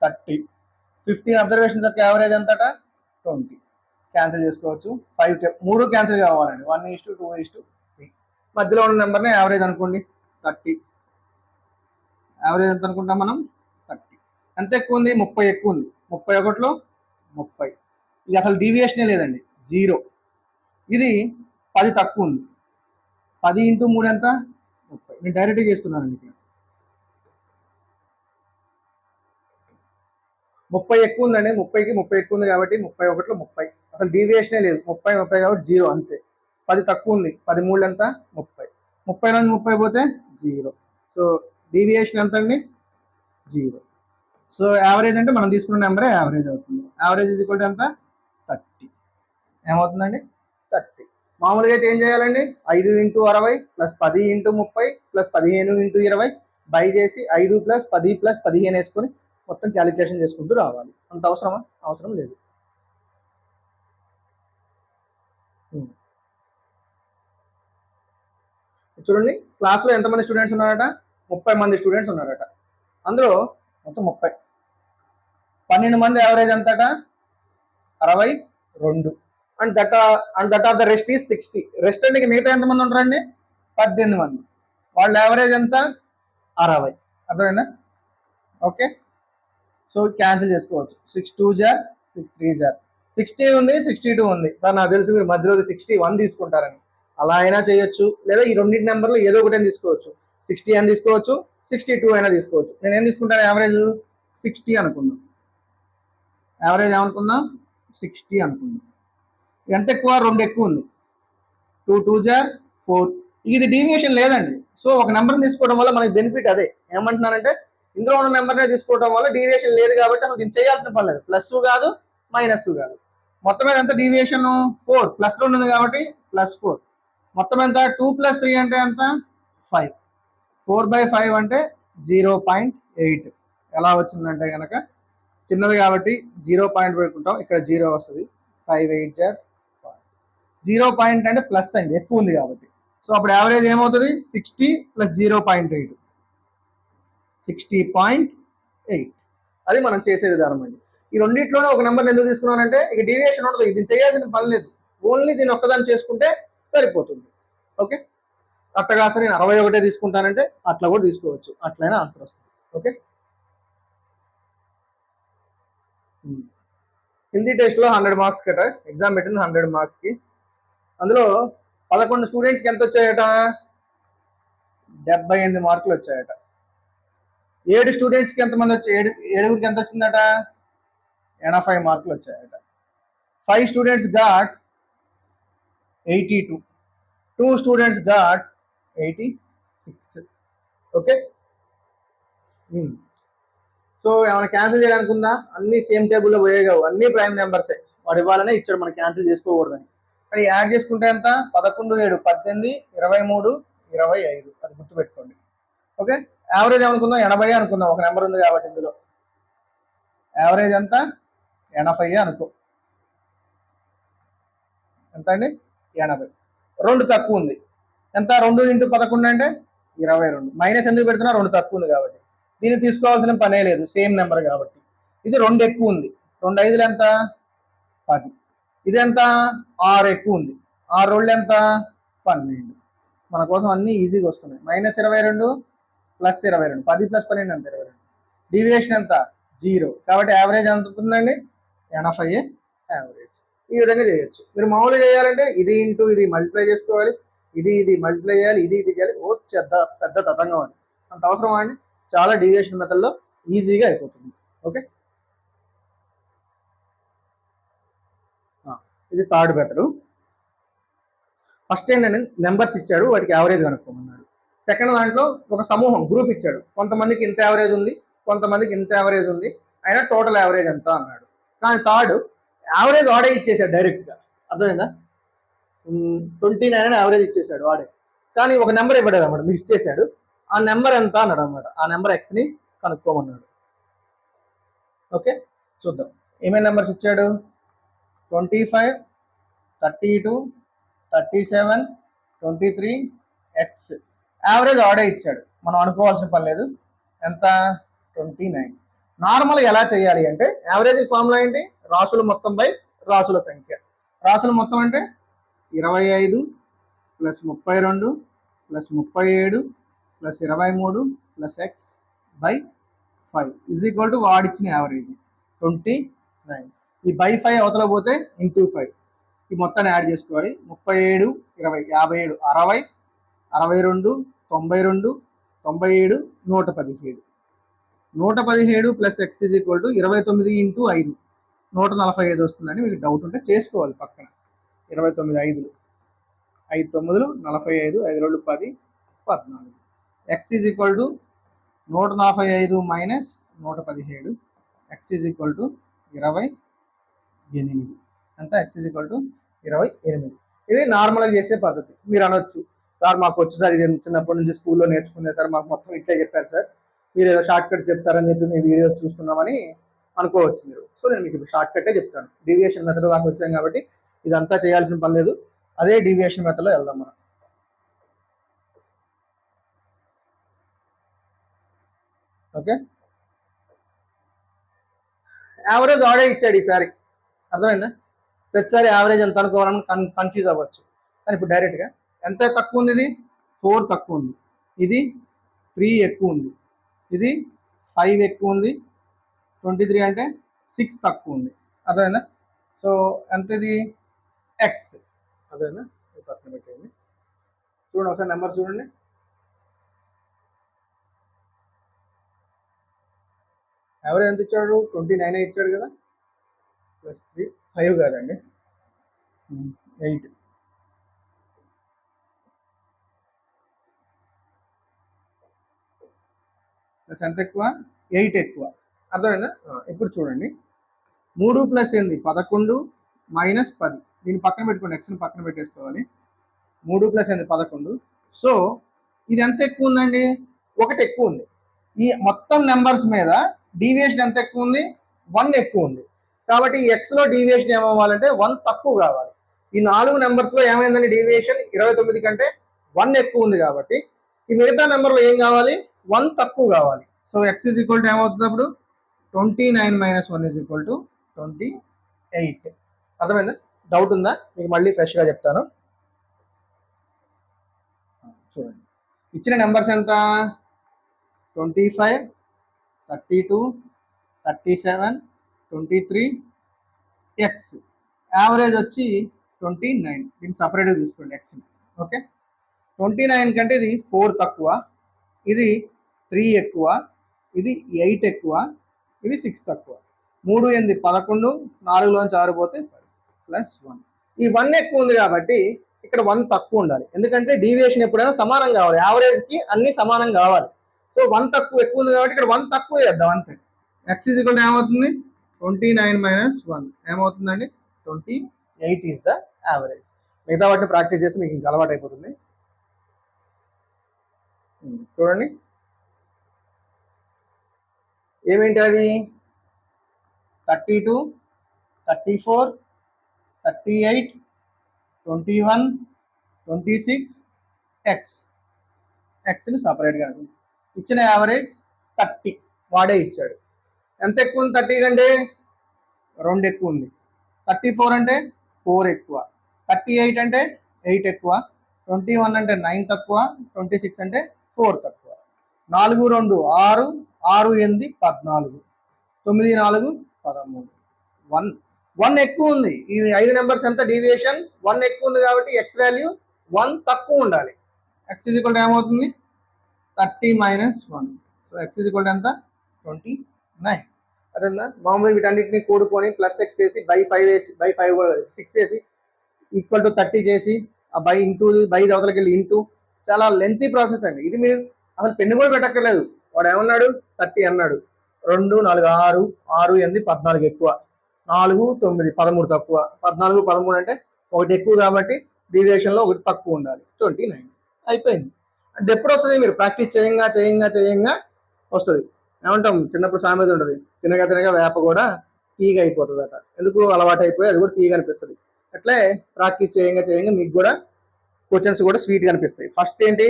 30. 15 అబ్జర్వేషన్స్ యొక్క యావరేజ్ ఎంతట, 20. క్యాన్సిల్ చేసుకోవచ్చు. 3 క్యాన్సిల్ కావాలండి, 1:2:3. మధ్యలో ఉన్న నెంబర్ని యావరేజ్ అనుకోండి, 30. యావరేజ్ ఎంత అనుకుంటాం మనం, 30. ఎంత ఎక్కువ ఉంది, 30 ఎక్కువ ఉంది. 31లో 30. ఇది అసలు డీవియేషనే లేదండి, 0. ఇది 10 తక్కువ ఉంది. 10 ఇంటూ 3 ఎంత, 30. నేను డైరెక్ట్గా చేస్తున్నానండి. ఇక్కడ 30 ఎక్కువ ఉందండి, 30కి 30 ఎక్కువ ఉంది కాబట్టి 31లో 30. అసలు డీవియేషనే లేదు, 30 30 కాబట్టి 0 అంతే. 10 తక్కువ ఉంది, 10 3 ఎంత, 30. 30 నుంచి 30 పోతే 0. సో డీవియేషన్ ఎంత అండి, 0. సో యావరేజ్ అంటే మనం తీసుకున్న నెంబరే యావరేజ్ అవుతుంది. యావరేజ్ ఈజ్ ఈక్వల్ టు ఎంత, 30. ఏమవుతుందండి, 30. మామూలుగా అయితే ఏం చేయాలండి, 5 into 60 plus 10 into 30 plus 15 into 20 by చేసి 5 + 10 + 15 వేసుకొని మొత్తం క్యాలిక్యులేషన్ చేసుకుంటూ రావాలి. అంత అవసరమా, అవసరం లేదు. చూడండి, క్లాస్లో ఎంతమంది స్టూడెంట్స్ ఉన్నారట, 30 మంది స్టూడెంట్స్ ఉన్నారట. అందులో మొత్తం 30, 12 మంది యావరేజ్ ఎంతట, 62. And that of the rest is 60. Rest అంటే మిగతా ఎంతమంది ఉంటారండి, 18 మంది. వాళ్ళ యావరేజ్ ఎంత, 60. అర్థమైందా? ఓకే, సో క్యాన్సిల్ చేసుకోవచ్చు. 6 2 జార్ 6 3 జార్ 60 ఉంది, 62 ఉంది. సార్ నాకు తెలుసు మీరు మధ్యలో 61 తీసుకుంటారని. అలా అయినా చేయొచ్చు, లేదా ఈ రెండింటి నెంబర్లో ఏదో ఒకటి తీసుకోవచ్చు. 60 అని తీసుకోవచ్చు, 62 అయినా తీసుకోవచ్చు. నేను ఏం తీసుకుంటాను, యావరేజ్ 60 అనుకుందాం. యావరేజ్ ఏమనుకుందాం, 60 అనుకుందాం. ఎంత ఎక్కువ, 2 ఎక్కువ ఉంది. 2 2 జార్ 4. ఇది డీవియేషన్ లేదండి. సో ఒక నెంబర్ తీసుకోవడం వల్ల మనకి బెనిఫిట్ అదే. ఏమంటున్నానంటే ఇందులో ఉన్న నెంబర్నే తీసుకోవడం వల్ల డీవియేషన్ లేదు కాబట్టి అసలు దీన్ని చేయాల్సిన పని లేదు. ప్లస్ కాదు, మైనస్ కాదు. మొత్తం మీద ఎంత డీవియేషన్, 4. ప్లస్ 2 ఉంది కాబట్టి +4. మొత్తం ఎంత, 2 + 3 అంటే ఎంత, 5. 4/5 అంటే 0.8. ఎలా వచ్చిందంటే కనుక చిన్నది కాబట్టి 0 పాయింట్ పెట్టుకుంటాం, ఇక్కడ 0 వస్తుంది. 5 8 జార్ 5. 0 పాయింట్ అంటే ప్లస్ అండి, ఎక్కువ ఉంది కాబట్టి. సో అప్పుడు యావరేజ్ ఏమవుతుంది, 60 + 0.8, 60.8. అది మనం చేసే విధానం అండి. ఈ రెండింటిలోనే ఒక నెంబర్ ఎందుకు తీసుకున్నానంటే ఇక డీవియేషన్ ఉండదు, ఇది చేయాల్సిన పని లేదు. ఓన్లీ దీన్ని ఒక్కదాన్ని చేసుకుంటే సరిపోతుంది. ఓకే, అట్టగా అసలు నేను 61 తీసుకుంటానంటే అట్లా కూడా తీసుకోవచ్చు, అట్లయినా ఆన్సర్ వస్తుంది. ఓకే, హిందీ టెస్ట్లో 100 మార్క్స్ కట ఎగ్జామ్ పెట్టింది, 100 మార్క్స్కి. అందులో 11 స్టూడెంట్స్కి ఎంత వచ్చాయట, 78 మార్కులు వచ్చాయట. 7 స్టూడెంట్స్కి ఎంతమంది వచ్చి 7గురికి ఎంత వచ్చిందట, 80 మార్కులు వచ్చాయట. 5 students got 82. 2 students got 86. Okay, so ఏమైనా క్యాన్సిల్ చేయడానికి ఉందా, అన్ని సేమ్ టేబుల్లో పోయేగావు, అన్ని ప్రైమ్ నెంబర్సే. వాడు ఇవ్వాలనే ఇచ్చాడు, మనం క్యాన్సిల్ చేసుకోకూడదని. కానీ యాడ్ చేసుకుంటే ఎంత, 11 7 18 23 25 అది గుర్తుపెట్టుకోండి. ఓకే, యావరేజ్ ఏమనుకుందాం 80 అనుకుందాం, ఒక నెంబర్ ఉంది కాబట్టి ఇందులో యావరేజ్ ఎంత 80 అనుకో. ఎంత అండి 80. 2 తక్కువ ఉంది, ఎంత 2 × 11 అంటే 22. మైనస్ ఎందుకు పెడుతున్నా, 2 తక్కువ ఉంది కాబట్టి. దీన్ని తీసుకోవాల్సిన పనే లేదు, సేమ్ నెంబర్ కాబట్టి. ఇది 2 ఎక్కువ ఉంది, 2 5లు ఎంత 10. ఇది ఎంత 6 ఎక్కువ ఉంది, 6 2 ఎంత 12. మన కోసం అన్ని ఈజీగా వస్తున్నాయి. -22 + 22, 10 + 12 ఎంత 22. డీవియేషన్ ఎంత 0, కాబట్టి యావరేజ్ ఎంత అవుతుందండి 80 యావరేజ్. ఈ విధంగా చేయొచ్చు. మీరు మామూలుగా చేయాలంటే ఇది ఇంటూ ఇది మల్టిప్లై చేసుకోవాలి, ఇది మల్టిప్లై చేయాలి, ఇది చేయాలి. ఓ పెద్ద తతంగా ఉంది, అంత అవసరం అండి. చాలా డీవియేషన్ మెథడ్లో ఈజీగా అయిపోతుంది. ఓకే, ఇది థర్డ్ మెథడ్. ఫస్ట్ ఏంటంటే నెంబర్స్ ఇచ్చాడు, వాటికి యావరేజ్ కనుక్కోమన్నాడు. సెకండ్ దాంట్లో ఒక సమూహం గ్రూప్ ఇచ్చాడు, కొంతమందికి ఇంత యావరేజ్ ఉంది, కొంతమందికి ఇంత యావరేజ్ ఉంది, అయినా టోటల్ యావరేజ్ ఎంత అన్నాడు. కానీ థర్డ్ యావరేజ్ వాడే ఇచ్చేసాడు డైరెక్ట్గా, అర్థమైందా. 29 అని యావరేజ్ ఇచ్చేసాడు వాడే, కానీ ఒక నెంబర్ ఇవ్వలేదు అన్నమాట, మిక్స్ చేశాడు. ఆ నెంబర్ ఎంత అన్నాడు అనమాట, ఆ నెంబర్ ఎక్స్ని కనుక్కోమన్నాడు. ఓకే, చూద్దాం ఏమేమి నెంబర్స్ ఇచ్చాడు. 25, 32, 37, 23, ఎక్స్. యావరేజ్ ఆడే ఇచ్చాడు, మనం అనుకోవాల్సిన పని లేదు. ఎంత 29. నార్మల్ ఎలా చేయాలి అంటే యావరేజ్ ఫార్ములా ఏంటి, రాసుల మొత్తం బై రాసుల సంఖ్య. రాసుల మొత్తం అంటే 25 + 32 + 37 + 23 + x / 5 = వాడిచ్చిన యావరేజ్ 29. ఈ బై 5 అవతల పోతే ఇంటూ 5, ఈ మొత్తాన్ని యాడ్ చేసుకోవాలి. 37 20 57 60 62 92 97 117. 117 + x = 29 × 5 145 వస్తుందని మీకు డౌట్ ఉంటే చేసుకోవాలి పక్కన. 29 5లు 5 9లు 45, 5 2 10 14. x = 145 - 117, x = 28. అంతా x = 28. ఇది నార్మల్గా చేసే పద్ధతి. మీరు అనొచ్చు, సార్ మాకు వచ్చు సార్, ఇది చిన్నప్పటి నుంచి స్కూల్లో నేర్చుకునే సార్, మాకు మొత్తం ఇట్లే చెప్పారు సార్, మీరు ఏదో షార్ట్ కట్ చెప్తారని చెప్పి మీ వీడియోస్ చూస్తున్నామని అనుకోవచ్చు మీరు. సో నేను మీకు షార్ట్ కట్టే చెప్తాను. డీవియేషన్ మెథడ్ దాకా వచ్చాం కాబట్టి ఇదంతా చేయాల్సిన పని లేదు. అదే డీవియేషన్ మెథడ్లో వెళ్దాం మనం. ఓకే, యావరేజ్ ఆడే ఇచ్చాడు ఈసారి, అర్థమైందా. ప్రతిసారి యావరేజ్ ఎంత అనుకోవాలని కన్ఫ్యూజ్ అవ్వచ్చు. కానీ ఇప్పుడు డైరెక్ట్గా ఎంత తక్కువ ఉంది, ఇది 4 తక్కువ ఉంది, ఇది 3 ఎక్కువ ఉంది, ఇది 5 ఎక్కువ ఉంది, 23 అంటే 6 తక్కువ ఉంది, అర్థమైందా. సో ఎంత ఇది ఎక్స్, అర్థమైందా. పక్కన పెట్టండి, చూడండి ఒకసారి నెంబర్ చూడండి. యావరేజ్ ఎంత ఇచ్చాడు 29 ఇచ్చాడు కదా, +3 5 కాదండి 8. ఎంత ఎక్కువ 8 ఎక్కువ, అర్థమైందా. ఇప్పుడు చూడండి 3 + 8 11 - 10. దీన్ని పక్కన పెట్టుకోండి, ఎక్స్ని పక్కన పెట్టేసుకోవాలి. 3 + 8 11. సో ఇది ఎంత ఎక్కువ ఉందండి, 1 ఎక్కువ ఉంది. ఈ మొత్తం నెంబర్స్ మీద డీవియేషన్ ఎంత ఎక్కువ ఉంది, 1 ఎక్కువ ఉంది. కాబట్టి ఈ ఎక్స్లో డీవియేషన్ ఏమవ్వాలంటే 1 తక్కువ కావాలి. ఈ 4 నెంబర్స్లో ఏమైందండి డీవియేషన్ 29 కంటే 1 ఎక్కువ ఉంది. కాబట్టి ఈ మిగతా నెంబర్లో ఏం కావాలి, 1 తక్కువ కావాలి. సో x = ఏమవుతుంది అప్పుడు 29 - 1 = 28. అర్థమైందా. డౌట్ ఉందా మీకు, మళ్ళీ ఫ్రెష్గా చెప్తాను. చూడండి ఇచ్చిన నెంబర్స్ ఎంత 25, 32, 37, 23, ఎక్స్. యావరేజ్ వచ్చి 29. దీన్ని సపరేట్గా తీసుకోండి ఎక్స్ని. ఓకే, 29 కంటే ఇది 4 తక్కువ, ఇది 3 ఎక్కువ, ఇది 8 ఎక్కువ, ఇది 6 తక్కువ. 3 8 11, 4లోంచి 6 పోతే 10 + 1. ఈ 1 ఎక్కువ ఉంది కాబట్టి ఇక్కడ 1 తక్కువ ఉండాలి, ఎందుకంటే డీవియేషన్ ఎప్పుడైనా సమానం కావాలి, యావరేజ్కి అన్ని సమానం కావాలి. సో 1 తక్కువ ఎక్కువ ఉంది కాబట్టి ఇక్కడ 1 తక్కువ చేద్దాం అంతే. x = ఏమవుతుంది 29 - 1 ఏమవుతుందండి 28 ఈజ్ ద యావరేజ్. మిగతా వాటిని ప్రాక్టీస్ చేస్తే మీకు ఇంకా అలవాటు అయిపోతుంది. చూడండి ఏమేంటి అవి 32, 34, 38, 21, 26 ఎక్స్ని సపరేట్గా ఇచ్చిన యావరేజ్ 30 వాడే ఇచ్చాడు. ఎంత ఎక్కువ ఉంది 30 కంటే? 2 ఎక్కువ ఉంది. 34 అంటే 4 ఎక్కువ, 38 అంటే 8 ఎక్కువ, 21 అంటే 9 తక్కువ, 26 అంటే 4 తక్కువ. 4 2 6, 6 8 14, 9 4 13. 1 ఎక్కువ ఉంది. ఈ 5 నెంబర్స్ ఎంత డీవియేషన్? 1 ఎక్కువ ఉంది కాబట్టి ఎక్స్ వాల్యూ 1 తక్కువ ఉండాలి. ఎక్స్ ఈజ్ ఈక్వల్ టు ఏమవుతుంది? 30 - 1. So X is equal to ఎంత? 29. అదేనా? మామూలుగా వీటన్నిటిని కూడుకొని ప్లస్ ఎక్స్ వేసి బై 5 వేసి బై 6 వేసి ఈక్వల్ టు 30 చేసి ఆ బై ఇంటూ బై అవతలకి వెళ్ళి ఇంటూ చాలా లెంతీ ప్రాసెస్ అండి ఇది. మీరు అసలు పెన్ను కూడా పెట్టక్కర్లేదు. వాడు ఏమన్నాడు? 30 అన్నాడు. 2 4 6, 6 8 14 ఎక్కువ, 4 9 13 తక్కువ, 14 13 అంటే 1 ఎక్కువ కాబట్టి డీవియేషన్లో 1 తక్కువ ఉండాలి. 29 అయిపోయింది. అంటే ఎప్పుడు వస్తుంది? మీరు ప్రాక్టీస్ చేయంగా చేయంగా చేయంగా వస్తుంది. ఏమంటాం? చిన్నప్పుడు సామెత ఉంటుంది, తినగా తినగా వేప కూడా తీగ అయిపోతుంది అట. ఎందుకు? అలవాటు అయిపోయి అది కూడా తీగ అనిపిస్తుంది. అట్లే ప్రాక్టీస్ చేయంగా చేయంగా మీకు కూడా క్వశ్చన్స్ కూడా స్వీట్ కనిపిస్తాయి. ఫస్ట్ ఏంటి?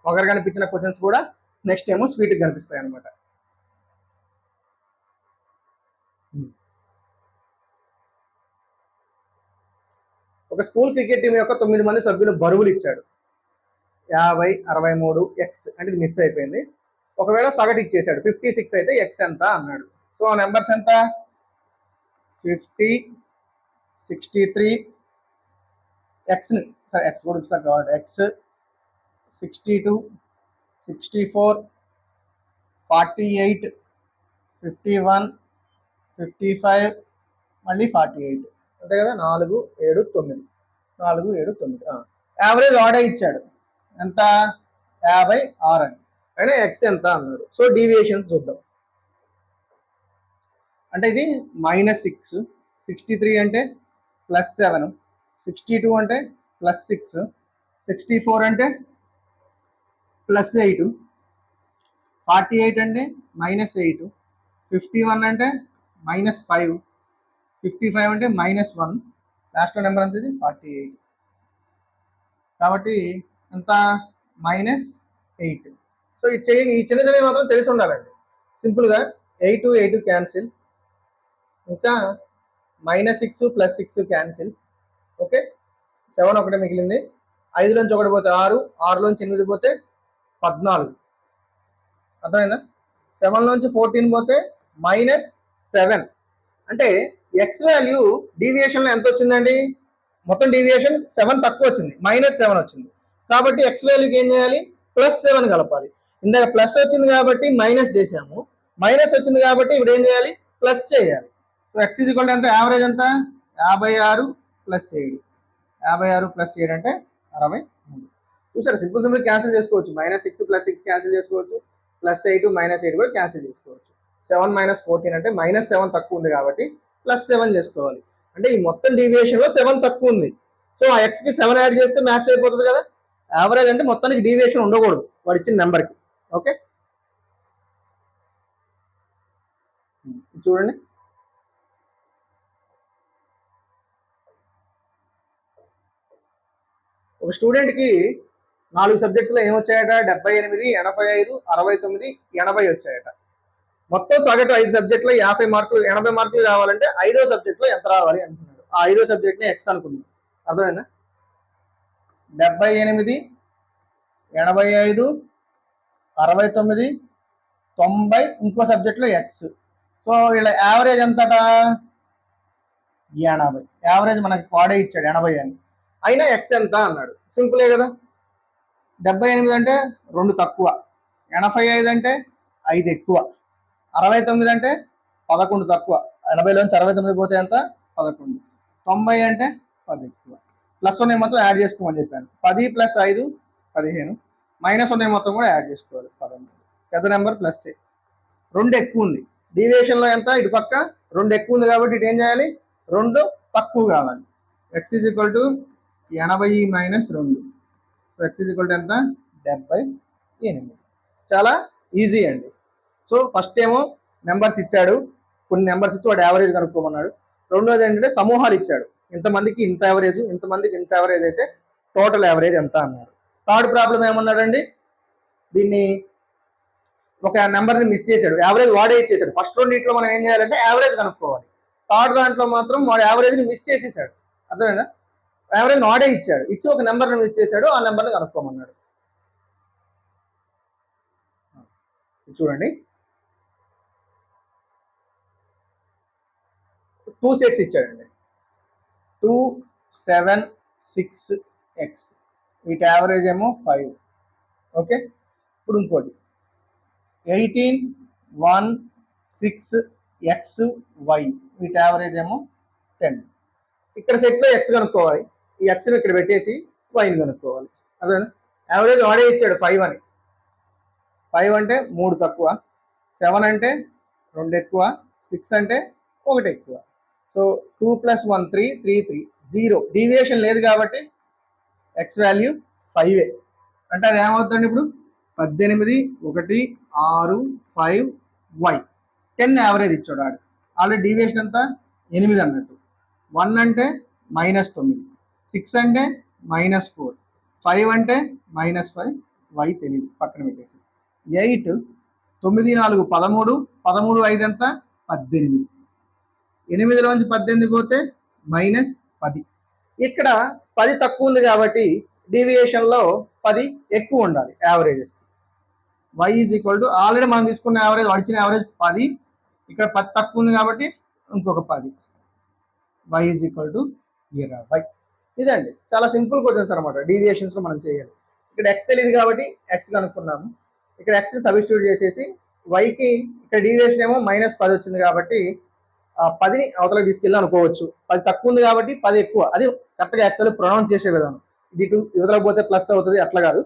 ఒకరు కనిపించిన క్వశ్చన్స్ కూడా నెక్స్ట్ ఏమో స్వీట్ కనిపిస్తాయి అనమాట. ఒక స్కూల్ క్రికెట్ టీం యొక్క 9 మంది సభ్యులు బరువులు ఇచ్చాడు. 50, 63 ఎక్స్ అంటే ఇది మిస్ అయిపోయింది. ఒకవేళ సగటు ఇచ్చేసాడు 56 అయితే ఎక్స్ ఎంత అన్నాడు. సో ఆ నెంబర్స్ ఎంత? 50, 63 ఎక్స్ని సరే ఎక్స్ కూడా ఉంచుతారు కాబట్టి ఎక్స్ 62, 64, 48, 51, 55 మళ్ళీ 48 అంతే కదా. 4 7 9 4 7 9. యావరేజ్ ఆడే ఇచ్చాడు ఎంత? 56 అని. అయినా ఎక్స్ ఎంత అన్నాడు. సో డీవియేషన్స్ చూద్దాం. అంటే ఇది -6, 63 అంటే +7, 62 అంటే +6, 64 అంటే +8, 48 అంటే -8, 51 అంటే -5, 55 అంటే -1, లాస్ట్లో నెంబర్ అంత ఇది 48. కాబట్టి ఎంత? -8. సో ఈ చిన్న చిన్నవి మాత్రం తెలిసి ఉండాలండి. సింపుల్గా 8 8 క్యాన్సిల్, ఇంకా -6 +6 క్యాన్సిల్. ఓకే, 7 ఒకటే మిగిలింది. 5లోంచి 1 పోతే 6, 6లోంచి 8 పోతే 14. అర్థమైందా? 7లోంచి 14 పోతే -7. అంటే ఎక్స్ వాల్యూ డీవియేషన్లో ఎంత వచ్చిందండి? మొత్తం డీవియేషన్ 7 తక్కువ వచ్చింది, -7 వచ్చింది. కాబట్టి ఎక్స్ వాల్యూకి ఏం చేయాలి? +7 కలపాలి. ఇందాక ప్లస్ వచ్చింది కాబట్టి మైనస్ చేసాము, మైనస్ వచ్చింది కాబట్టి ఇప్పుడు ఏం చేయాలి? ప్లస్ చేయాలి. So X is equal to ఎంత? యావరేజ్ ఎంత? 56 + 7. 56 + 7 అంటే 63. చూసారు? సింపుల్ క్యాన్సిల్ చేసుకోవచ్చు. -6 + 6 క్యాన్సిల్ చేసుకోవచ్చు, +8 -8 కూడా క్యాన్సిల్ చేసుకోవచ్చు. 7 - 14 అంటే -7 తక్కువ ఉంది కాబట్టి +7 చేసుకోవాలి. అంటే ఈ మొత్తం డీవియేషన్లో 7 తక్కువ ఉంది. సో ఆ ఎక్స్కి 7 యాడ్ చేస్తే మ్యాచ్ అయిపోతుంది కదా. యావరేజ్ అంటే మొత్తానికి డీవియేషన్ ఉండకూడదు వాడు ఇచ్చిన నెంబర్కి. ఓకే, చూడండి. ఒక స్టూడెంట్కి 4 సబ్జెక్ట్స్లో ఏమొచ్చాయట? 78, 85, 69, 80 వచ్చాయట. మొత్తం సగటు 5 సబ్జెక్టులో 50 మార్కులు 80 మార్కులు కావాలంటే 5వ సబ్జెక్ట్లో ఎంత రావాలి అంటున్నాడు. ఆ 5వ సబ్జెక్ట్ని ఎక్స్ అనుకుందాం. అర్థమైందా? 78, 85, 69, 90 ఇంకో సబ్జెక్ట్లో ఎక్స్. సో ఇలా యావరేజ్ ఎంతట? 80. యావరేజ్ మనకి వాడే ఇచ్చాడు 80 అని. అయినా ఎక్స్ ఎంత అన్నాడు. సింపులే కదా. 78 అంటే 2 తక్కువ, 85 అంటే 5 ఎక్కువ, 69 అంటే 11 తక్కువ. 80లోంచి 69 పోతే ఎంత? 11. 90 అంటే 10 ఎక్కువ. +1 మొత్తం యాడ్ చేసుకోమని చెప్పాను. 10 + 5 15, -1 మొత్తం కూడా యాడ్ చేసుకోవాలి 13. పెద్ద నెంబర్ ప్లస్ 2 ఎక్కువ ఉంది. డీవియేషన్లో ఎంత? ఇటు పక్క 2 ఎక్కువ ఉంది కాబట్టి ఇటు ఏం చేయాలి? 2 తక్కువ కావాలి. X is equal to 80 - 2. So X is equal to ఎంత? 70. 8. చాలా ఈజీ అండి. సో ఫస్ట్ ఏమో నెంబర్స్ ఇచ్చాడు, కొన్ని నెంబర్స్ ఇచ్చి వాడు యావరేజ్ కనుక్కోమన్నాడు. రెండోది ఏంటంటే సమూహాలు ఇచ్చాడు, ఇంతమందికి ఇంత యావరేజ్, ఇంతమందికి ఇంత యావరేజ్ అయితే టోటల్ యావరేజ్ ఎంత అన్నాడు. థర్డ్ ప్రాబ్లం ఏమన్నాడండి, దీన్ని ఒక నెంబర్ని మిస్ చేశాడు, యావరేజ్ వాడే ఇచ్చేసాడు. ఫస్ట్ రెండింటిలో మనం ఏం చేయాలంటే యావరేజ్ కనుక్కోవాలి. థర్డ్ దాంట్లో మాత్రం వాడు యావరేజ్ని మిస్ చేసేసాడు. అర్థమైందా? యావరేజ్ వాడే ఇచ్చాడు, ఇచ్చి ఒక నెంబర్ని మిస్ చేశాడు, ఆ నెంబర్ని కనుక్కోమన్నాడు. చూడండి, 2 సెట్స్ ఇచ్చాడండి, 2, 7, 6x, వీటి యావరేజ్ ఏమో 5. ఓకే, ఇప్పుడు ఇంకోటి 18, 1, 6x, y, వీటి యావరేజ్ ఏమో 10. ఇక్కడ సెట్లో ఎక్స్ కనుక్కోవాలి, ఈ ఎక్స్ని ఇక్కడ పెట్టేసి వైని కనుక్కోవాలి. అదే యావరేజ్ వాడే ఇచ్చాడు 5 అని. 5 అంటే 3 తక్కువ, 7 అంటే 2 ఎక్కువ, 6 అంటే 1 ఎక్కువ. సో 2 + 1 3, 3 3, 0, డీవియేషన్ లేదు కాబట్టి ఎక్స్ వాల్యూ 5. అంటే అది ఏమవుతుందండి, ఇప్పుడు 18, 1, 6, 5, y, 10 యావరేజ్ ఇచ్చాడు ఆడు. ఆల్రెడీ డీవియేషన్ అంతా 8 అన్నట్టు. 1 అంటే -9, 6 అంటే -4, 5 అంటే -5, y తెలియదు, పక్కన పెట్టేసి. 8, 9, 4, 13, 13, 5 ఎంత 18, 8లోంచి 18 పోతే -10. ఇక్కడ 10 తక్కువ ఉంది కాబట్టి డీవియేషన్లో 10 ఎక్కువ ఉండాలి యావరేజెస్. y = ఆల్రెడీ మనం తీసుకున్న యావరేజ్, వచ్చిన యావరేజ్ 10, ఇక్కడ 10 తక్కువ ఉంది కాబట్టి ఇంకొక 10, y = 20. ఇదండి, చాలా సింపుల్ క్వశ్చన్స్ అనమాట. డీవియేషన్స్లో మనం చేయాలి. ఇక్కడ ఎక్స్ తెలియదు కాబట్టి ఎక్స్ కనుక్కున్నాము, ఇక్కడ ఎక్స్ని సబ్స్టిట్యూట్ చేసేసి వైకి ఇక్కడ డీవియేషన్ ఏమో -10 వచ్చింది కాబట్టి 10ని అవతలకి తీసుకెళ్ళి అనుకోవచ్చు. 10 తక్కువ ఉంది కాబట్టి 10 ఎక్కువ, అది కరెక్ట్గా యాక్చువల్లీ ప్రొనౌన్స్ చేసే విధానం. ఇటు యువతలకు పోతే ప్లస్ అవుతుంది, అట్లా కాదు.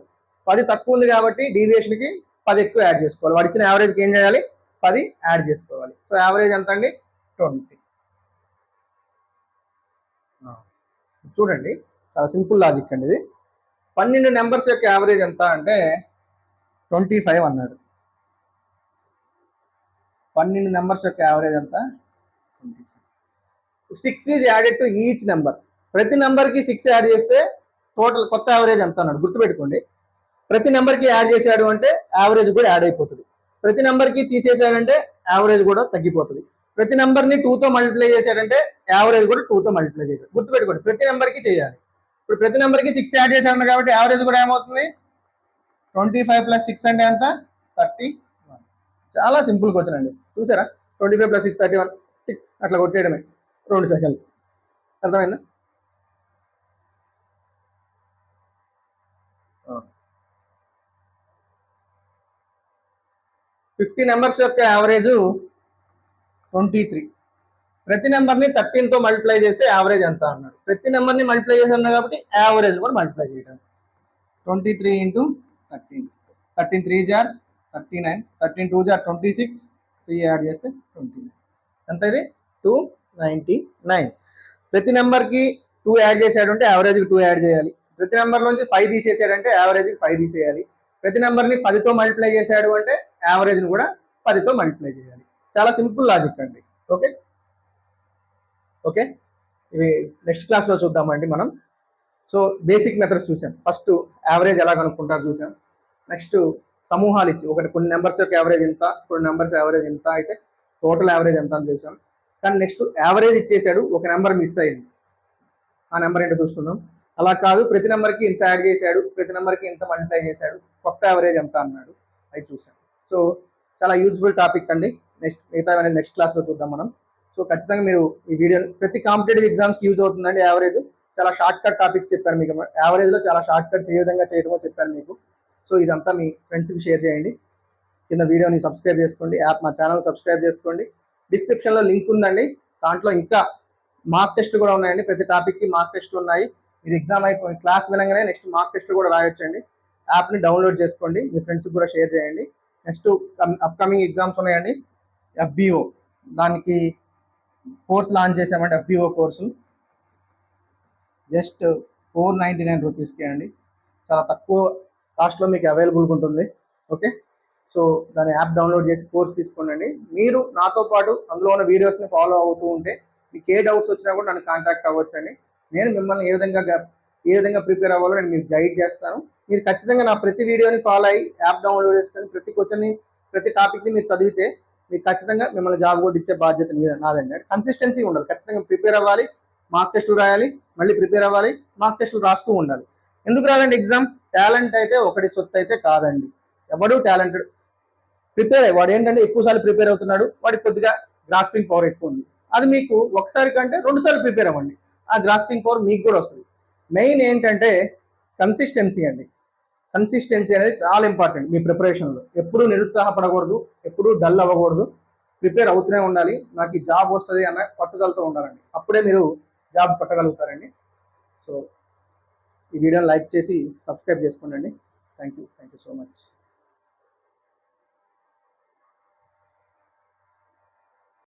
10 తక్కువ ఉంది కాబట్టి డీవియేషన్కి 10 ఎక్కువ యాడ్ చేసుకోవాలి. వాడు ఇచ్చిన యావరేజ్కి ఏం చేయాలి, 10 యాడ్ చేసుకోవాలి. సో యావరేజ్ ఎంత అండి, 20. చూడండి, చాలా సింపుల్ లాజిక్ అండి ఇది. 12 నెంబర్స్ యొక్క యావరేజ్ ఎంత అంటే 25 అన్నాడు. 12 నెంబర్స్ యొక్క యావరేజ్ ఎంత, 25. 6 is added to each number. ప్రతి నెంబర్కి 6 యాడ్ చేస్తే టోటల్ కొత్త యావరేజ్ ఎంత అన్నాడు. గుర్తుపెట్టుకోండి, ప్రతి నెంబర్కి యాడ్ చేశాడు అంటే యావరేజ్ కూడా యాడ్ అయిపోతుంది. ప్రతి నెంబర్కి తీసేసాడంటే యావరేజ్ కూడా తగ్గిపోతుంది. ప్రతి నెంబర్ని 2తో మల్టిప్లై చేశాడంటే యావరేజ్ కూడా 2తో మల్టిప్లై చేయాలి. గుర్తుపెట్టుకోండి, ప్రతి నెంబర్కి చేయాలి. ఇప్పుడు ప్రతి నెంబర్కి 6 యాడ్ చేశాడు కాబట్టి యావరేజ్ కూడా ఏమవుతుంది, 25 + 6 అంటే ఎంత, 31. చాలా సింపుల్ క్వశ్చన్ అండి. చూసారా, 25 + 6 31, అట్లా కొట్టేయడమే 2 సెకండ్లు. అర్థమైందా? 50 నెంబర్స్ యొక్క యావరేజ్ 23. ప్రతి నెంబర్ని 13తో మల్టిప్లై చేస్తే యావరేజ్ ఎంత అన్నాడు. ప్రతి నెంబర్ని మల్టిప్లై చేశాడు కాబట్టి యావరేజ్ కూడా మల్టిప్లై చేయడం. 23 × 13, 13 3 = 39, 13 2 = 26, 3 యాడ్ చేస్తే 29. ఎంత ఇది, 299. ప్రతి నెంబర్కి 2 యాడ్ చేశాడు అంటే యావరేజ్కి 2 యాడ్ చేయాలి. ప్రతి నెంబర్లోంచి 5 తీసేసాడంటే యావరేజ్కి 5 తీసేయాలి. ప్రతి నెంబర్ని 10తో మల్టిప్లై చేశాడు అంటే యావరేజ్ని కూడా 10తో మల్టిప్లై చేయాలి. చాలా సింపుల్ లాజిక్ అండి. ఓకే ఓకే, ఇవి నెక్స్ట్ క్లాస్లో చూద్దామండి మనం. సో బేసిక్ మెథడ్స్ చూసాం. ఫస్ట్ యావరేజ్ ఎలా కనుక్కుంటారు చూసాం. నెక్స్ట్ సమూహాలు ఇచ్చి కొన్ని నెంబర్స్ యొక్క యావరేజ్ ఎంత, కొన్ని నెంబర్స్ యావరేజ్ ఎంత అయితే టోటల్ యావరేజ్ ఎంత అని చూసాం. కానీ నెక్స్ట్ యావరేజ్ ఇచ్చేసాడు, ఒక నెంబర్ మిస్ అయింది, ఆ నెంబర్ ఏంటో చూసుకుందాం. అలా కాదు, ప్రతి నెంబర్కి ఇంత యాడ్ చేశాడు, ప్రతి నెంబర్కి ఇంత మల్టిప్లై చేశాడు, కొత్త యావరేజ్ ఎంత అన్నాడు, అవి చూసాం. సో చాలా యూజ్ఫుల్ టాపిక్ అండి. మిగతా అనేది నెక్స్ట్ క్లాస్లో చూద్దాం మనం. సో ఖచ్చితంగా మీరు ఈ వీడియో ప్రతి కాంపిటేటివ్ ఎగ్జామ్స్కి యూజ్ అవుతుందండి. యావరేజ్ చాలా షార్ట్ కట్ టాపిక్స్ చెప్పాను మీకు. యావరేజ్లో చాలా షార్ట్ కట్స్ ఏ విధంగా చేయడమో చెప్పాను మీకు. సో ఇదంతా మీ ఫ్రెండ్స్కి షేర్ చేయండి. కింద వీడియోని సబ్స్క్రైబ్ చేసుకోండి, మా ఛానల్ సబ్స్క్రైబ్ చేసుకోండి. డిస్క్రిప్షన్లో లింక్ ఉందండి, దాంట్లో ఇంకా మార్క్ టెస్ట్ కూడా ఉన్నాయండి. ప్రతి టాపిక్కి మార్క్ టెస్ట్లు ఉన్నాయి. మీరు ఎగ్జామ్ అయిపోయి క్లాస్ వినగానే నెక్స్ట్ మార్క్ టెస్ట్ కూడా రాయొచ్చండి. యాప్ని డౌన్లోడ్ చేసుకోండి, మీ ఫ్రెండ్స్కి కూడా షేర్ చేయండి. నెక్స్ట్ అప్కమింగ్ ఎగ్జామ్స్ ఉన్నాయండి. FBO, దానికి కోర్స్ లాంచ్ చేసామంటే FBO కోర్సు జస్ట్ 499 రూపీస్కే అండి. చాలా తక్కువ కాస్ట్లో మీకు అవైలబుల్గా ఉంటుంది. ఓకే, సో దాని యాప్ డౌన్లోడ్ చేసి కోర్స్ తీసుకోండి. మీరు నాతో పాటు అందులో ఉన్న వీడియోస్ని ఫాలో అవుతూ ఉంటే మీకు ఏ డౌట్స్ వచ్చినా కూడా నన్ను కాంటాక్ట్ అవ్వచ్చండి. నేను మిమ్మల్ని ఏ విధంగా ప్రిపేర్ అవ్వాలో నేను మీకు గైడ్ చేస్తాను. మీరు ఖచ్చితంగా నా ప్రతి వీడియోని ఫాలో అయ్యి యాప్ డౌన్లోడ్ చేసుకొని ప్రతి క్వశ్చన్ని ప్రతి టాపిక్ని మీరు చదివితే మీకు ఖచ్చితంగా మిమ్మల్ని జాబ్ కూడా ఇచ్చే బాధ్యత నాదండి. కన్సిస్టెన్సీ ఉండాలి, ఖచ్చితంగా ప్రిపేర్ అవ్వాలి, మార్క్ టెస్టులు రాయాలి, మళ్ళీ ప్రిపేర్ అవ్వాలి, మార్క్ టెస్టులు రాస్తూ ఉండాలి. ఎందుకు రాదండి ఎగ్జామ్? టాలెంట్ అయితే ఒకటి సొత్తు అయితే కాదండి. ఎవడు టాలెంటెడ్ ప్రిపేర్ అయ్యి వాడు ఏంటంటే ఎక్కువసార్లు ప్రిపేర్ అవుతున్నాడు, వాడికి కొద్దిగా గ్రాస్పింగ్ పవర్ ఎక్కువ ఉంది. అది మీకు ఒకసారి కంటే 2 సార్లు ప్రిపేర్ అవ్వండి, ఆ గ్రాస్పింగ్ పవర్ మీకు కూడా వస్తుంది. మెయిన్ ఏంటంటే కన్సిస్టెన్సీ అండి. కన్సిస్టెన్సీ అనేది చాలా ఇంపార్టెంట్. మీ ప్రిపరేషన్లో ఎప్పుడూ నిరుత్సాహపడకూడదు, ఎప్పుడూ డల్ అవ్వకూడదు, ప్రిపేర్ అవుతూనే ఉండాలి. నాకు ఈ జాబ్ వస్తుంది అన్న పట్టుదలతో ఉండాలండి, అప్పుడే మీరు జాబ్ పట్టగలుగుతారండి. సో ఈ వీడియోని లైక్ చేసి సబ్స్క్రైబ్ చేసుకోండి. Thank you so much.